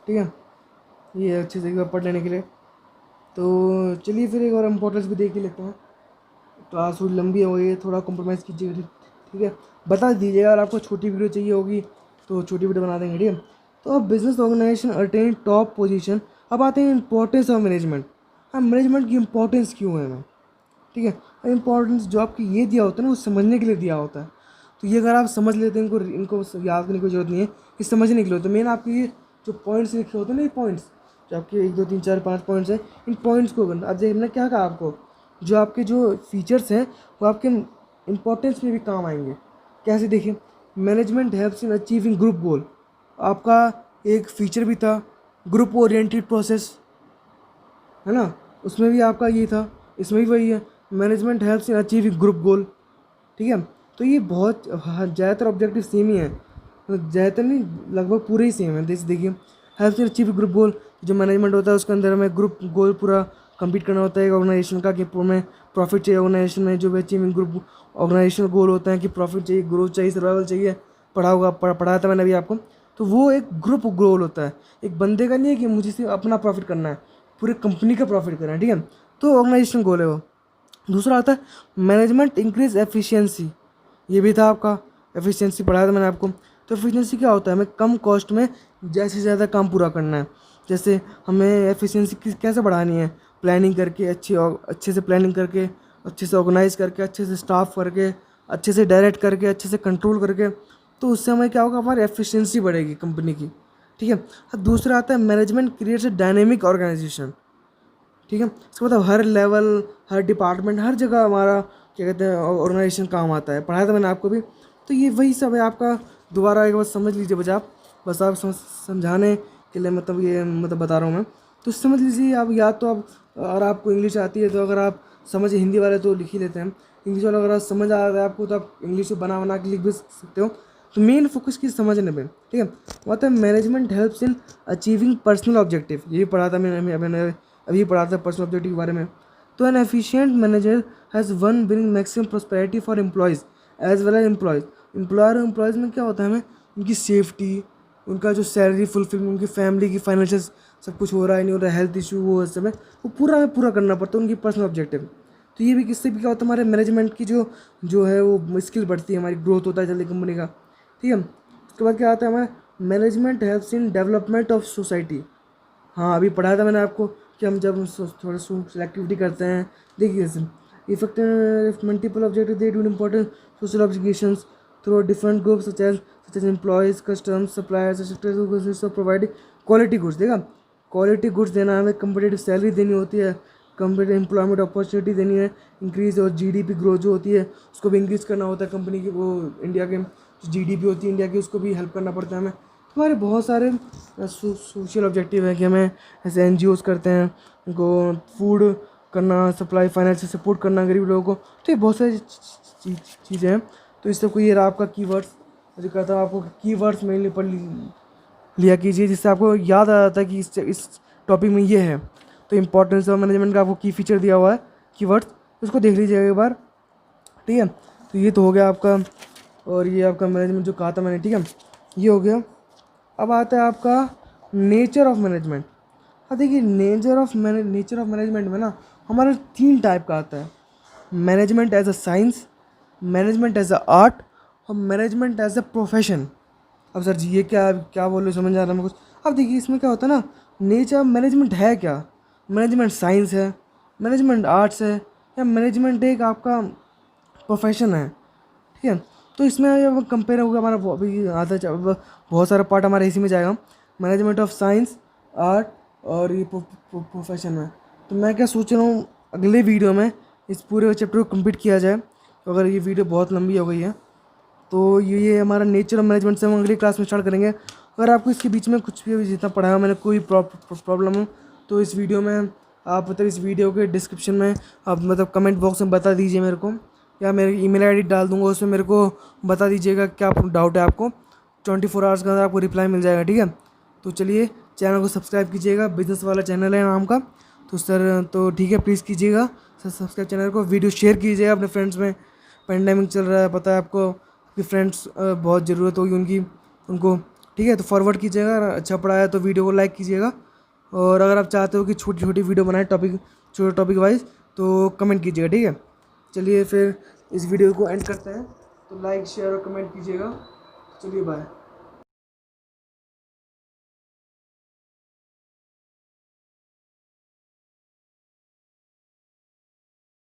ठीक है, ये अच्छे से एक बार पढ़ लेने के लिए। तो चलिए फिर एक और इम्पोर्टेंस भी देख ही लेते हैं। क्लास थोड़ी लंबी हो गई है, थोड़ा कॉम्प्रोमाइज़ कीजिएगा, ठीक है। बता दीजिएगा अगर आपको छोटी वीडियो चाहिए होगी तो छोटी वीडियो बना देंगे, ठीक है। तो अब business organisation attain top position. अब आते हैं इंपॉर्टेंस ऑफ मैनेजमेंट। हाँ, मैनेजमेंट की इंपॉर्टेंस क्यों है हमें, ठीक है। इंपॉर्टेंस जो आपकी ये दिया होता है ना, वो समझने के लिए दिया होता है। तो ये अगर आप समझ लेते हैं, इनको याद करने की जरूरत नहीं है, ये समझने के लिए होता है। मेन आपके ये जो पॉइंट्स लिखे होते हैं ना, ये पॉइंट्स जो आपके 1 2 3 4 5 पॉइंट्स हैं, इन पॉइंट्स को करना। अब देखिए हमने क्या कहा आपको, जो आपके जो फीचर्स हैं वो आपके इंपॉर्टेंस में भी काम आएंगे। कैसे देखिए, management helps in achieving group गोल। आपका एक फीचर भी था ग्रुप ओरिएंटेड प्रोसेस, है ना, उसमें भी आपका ये था, इसमें भी वही है, management helps in achieving group गोल, ठीक है। तो ये बहुत ज़्यादातर ऑब्जेक्टिव सेम ही है, मतलब ज़्यादातर नहीं, लगभग पूरे ही सेम है। जैसे देखिए हेल्प्स इन अचीव ग्रुप गोल, जो मैनेजमेंट होता है उसके अंदर हमें ग्रुप गोल पूरा कंप्लीट करना होता है ऑर्गेनाइजेशन का, कि हमें प्रॉफिट चाहिए ऑर्गेनाइजेशन में, जो भी अचीविंग ग्रुप ऑर्गेनाइजेशन गोल होता है कि प्रॉफिट चाहिए, ग्रोथ चाहिए, सर्वाइवल चाहिए, पढ़ाया था मैंने अभी आपको। तो वो एक ग्रुप गोल होता है, एक बंदे का नहीं है कि मुझे सिर्फ अपना प्रॉफिट करना है, पूरे कंपनी का प्रॉफिट करना है, ठीक है। तो ऑर्गेनाइजेशन गोल है वो। दूसरा आता है मैनेजमेंट इंक्रीज एफिशिएंसी, ये भी था आपका, एफिशिएंसी पढ़ाया था मैंने आपको। तो एफिशिएंसी क्या होता है, हमें कम कॉस्ट में ज़्यादा से ज़्यादा काम पूरा करना है। जैसे हमें एफिशिएंसी कैसे बढ़ानी है, प्लानिंग करके, अच्छे से प्लानिंग करके, अच्छे से ऑर्गेनाइज करके, अच्छे से स्टाफ करके, अच्छे से डायरेक्ट करके, अच्छे से कंट्रोल करके, तो उससे हमें क्या होगा, हमारी एफिशिएंसी बढ़ेगी कंपनी की, ठीक है। दूसरा आता है management creates a dynamic organisation, ठीक है। इसका मतलब हर लेवल, हर डिपार्टमेंट, हर जगह हमारा क्या कहते हैं ऑर्गेनाइजेशन काम आता है, पढ़ाया था मैंने आपको भी। तो ये वही सब है आपका, दोबारा एक बार समझ लीजिए बस आप समझाने के लिए मतलब ये मतलब बता रहा हूँ मैं। तो समझ लीजिए आप, या तो आप अगर आपको इंग्लिश आती है तो अगर आप समझ, हिंदी वाले तो लिख ही लेते हैं, इंग्लिश वाला अगर समझ आ रहा है आपको तो आप इंग्लिश में बना के लिख भी सकते हो। तो मेन फोकस की समझने पे, ठीक है। मतलब management helps in achieving personal objective, ये पढ़ा था मैंने अभी पढ़ा था पर्सनल ऑब्जेक्टिव के बारे में। तो an efficient manager has one bring maximum prosperity for employees as well as employees. Employer और एम्प्लॉयज़ में क्या होता है, हमें उनकी सेफ्टी, उनका जो सैलरी फुलफिल, उनकी फैमिली की फाइनेंशियल सब कुछ हो रहा है नहीं हो रहा है, हेल्थ इशू वो सब है, वो पूरा हमें पूरा करना पड़ता है, उनकी पर्सनल ऑब्जेक्टिव। तो ये भी किससे भी क्या होता है, हमारे मैनेजमेंट की जो जो है वो स्किल बढ़ती है, हमारी ग्रोथ होता है जल्दी कंपनी का, ठीक है। उसके बाद क्या आता है हमारा management helps in development of society. हाँ अभी पढ़ाया था मैंने आपको कि हम जब थोड़ा सोशल एक्टिविटी करते हैं, देखिए effect multiple objective they do important social obligations through different groups such as employees, customers, suppliers, providing quality goods. देखा, क्वालिटी गुड्स देना, हमें कंपटीटिव सैलरी देनी होती है, कंपटीटिव एम्प्लॉयमेंट अपॉर्चुनिटी देनी है, इंक्रीज और जीडीपी ग्रोथ जो होती है उसको भी इंक्रीज़ करना होता है कंपनी की, वो इंडिया के जीडीपी होती है इंडिया की, उसको भी हेल्प करना पड़ता है हमें। हमारे बहुत सारे सोशल ऑब्जेक्टिव है कि हमें ऐसे एनजीओज़ करते हैं, उनको फूड करना, सप्लाई, फाइनेंशियल सपोर्ट करना गरीब लोगों को। तो ये बहुत सारी चीज़ें हैं। तो इस सबको ये रहा आपका कीवर्ड्स। मुझे कहता हूँ आपको कीवर्ड्स मेनली पढ़ लिया कीजिए, जिससे आपको याद आ जाता है कि इस टॉपिक में ये है। तो इंपॉर्टेंस ऑफ मैनेजमेंट का आपको की फीचर दिया हुआ है कीवर्ड्स, उसको देख लीजिएगा एक बार, ठीक है। तो ये तो हो गया आपका, और ये आपका मैनेजमेंट जो कहा था मैंने, ठीक है, ये हो गया। अब आता है आपका नेचर ऑफ मैनेजमेंट। अब देखिए नेचर ऑफ मैनेजमेंट में ना हमारा 3 टाइप का आता है, management as a science, management as a art और मैनेजमेंट एज अ प्रोफेशन। अब सर जी ये क्या क्या बोल रहे, समझ आ रहा है कुछ। अब देखिए इसमें क्या होता है ना, नेचर मैनेजमेंट है क्या, मैनेजमेंट साइंस है, मैनेजमेंट आर्ट्स है, या मैनेजमेंट एक आपका प्रोफेशन है, ठीक है। तो इसमें जब कंपेयर होगा हमारा अभी बहुत सारा पार्ट हमारा इसी में जाएगा, मैनेजमेंट ऑफ साइंस, आर्ट और ये प्रोफेशन में। तो मैं क्या सोच रहा हूँ अगले वीडियो में इस पूरे चैप्टर को कंप्लीट किया जाए। तो अगर ये वीडियो बहुत लंबी हो गई है तो ये हमारा नेचर ऑफ मैनेजमेंट से हम अगली क्लास में स्टार्ट करेंगे। अगर आपको इसके बीच में कुछ भी जितना पढ़ाया मैंने कोई प्रॉब्लम हो तो इस वीडियो में आप मतलब इस वीडियो के डिस्क्रिप्शन में आप मतलब कमेंट बॉक्स में बता दीजिए मेरे को, या मेरी ईमेल आईडी डाल दूंगा, उसमें मेरे को बता दीजिएगा क्या डाउट है आपको। 24 आवर्स के अंदर आपको रिप्लाई मिल जाएगा, ठीक है। तो चलिए चैनल को सब्सक्राइब कीजिएगा, बिजनेस वाला चैनल है नाम का। तो सर तो ठीक है, प्लीज़ कीजिएगा सर सब्सक्राइब चैनल को, वीडियो शेयर कीजिएगा अपने फ्रेंड्स में। पेंडेमिक चल रहा है, पता है आपको कि फ्रेंड्स बहुत ज़रूरत होगी उनकी, उनको, ठीक है। तो फॉरवर्ड कीजिएगा, अगर अच्छा पढ़ाया तो वीडियो को लाइक कीजिएगा, और अगर आप चाहते हो कि छोटी छोटी वीडियो बनाए टॉपिक, छोटे टॉपिक वाइज, तो कमेंट कीजिएगा, ठीक है। चलिए फिर इस वीडियो को एंड करते हैं, तो लाइक शेयर और कमेंट कीजिएगा। चलिए बाय।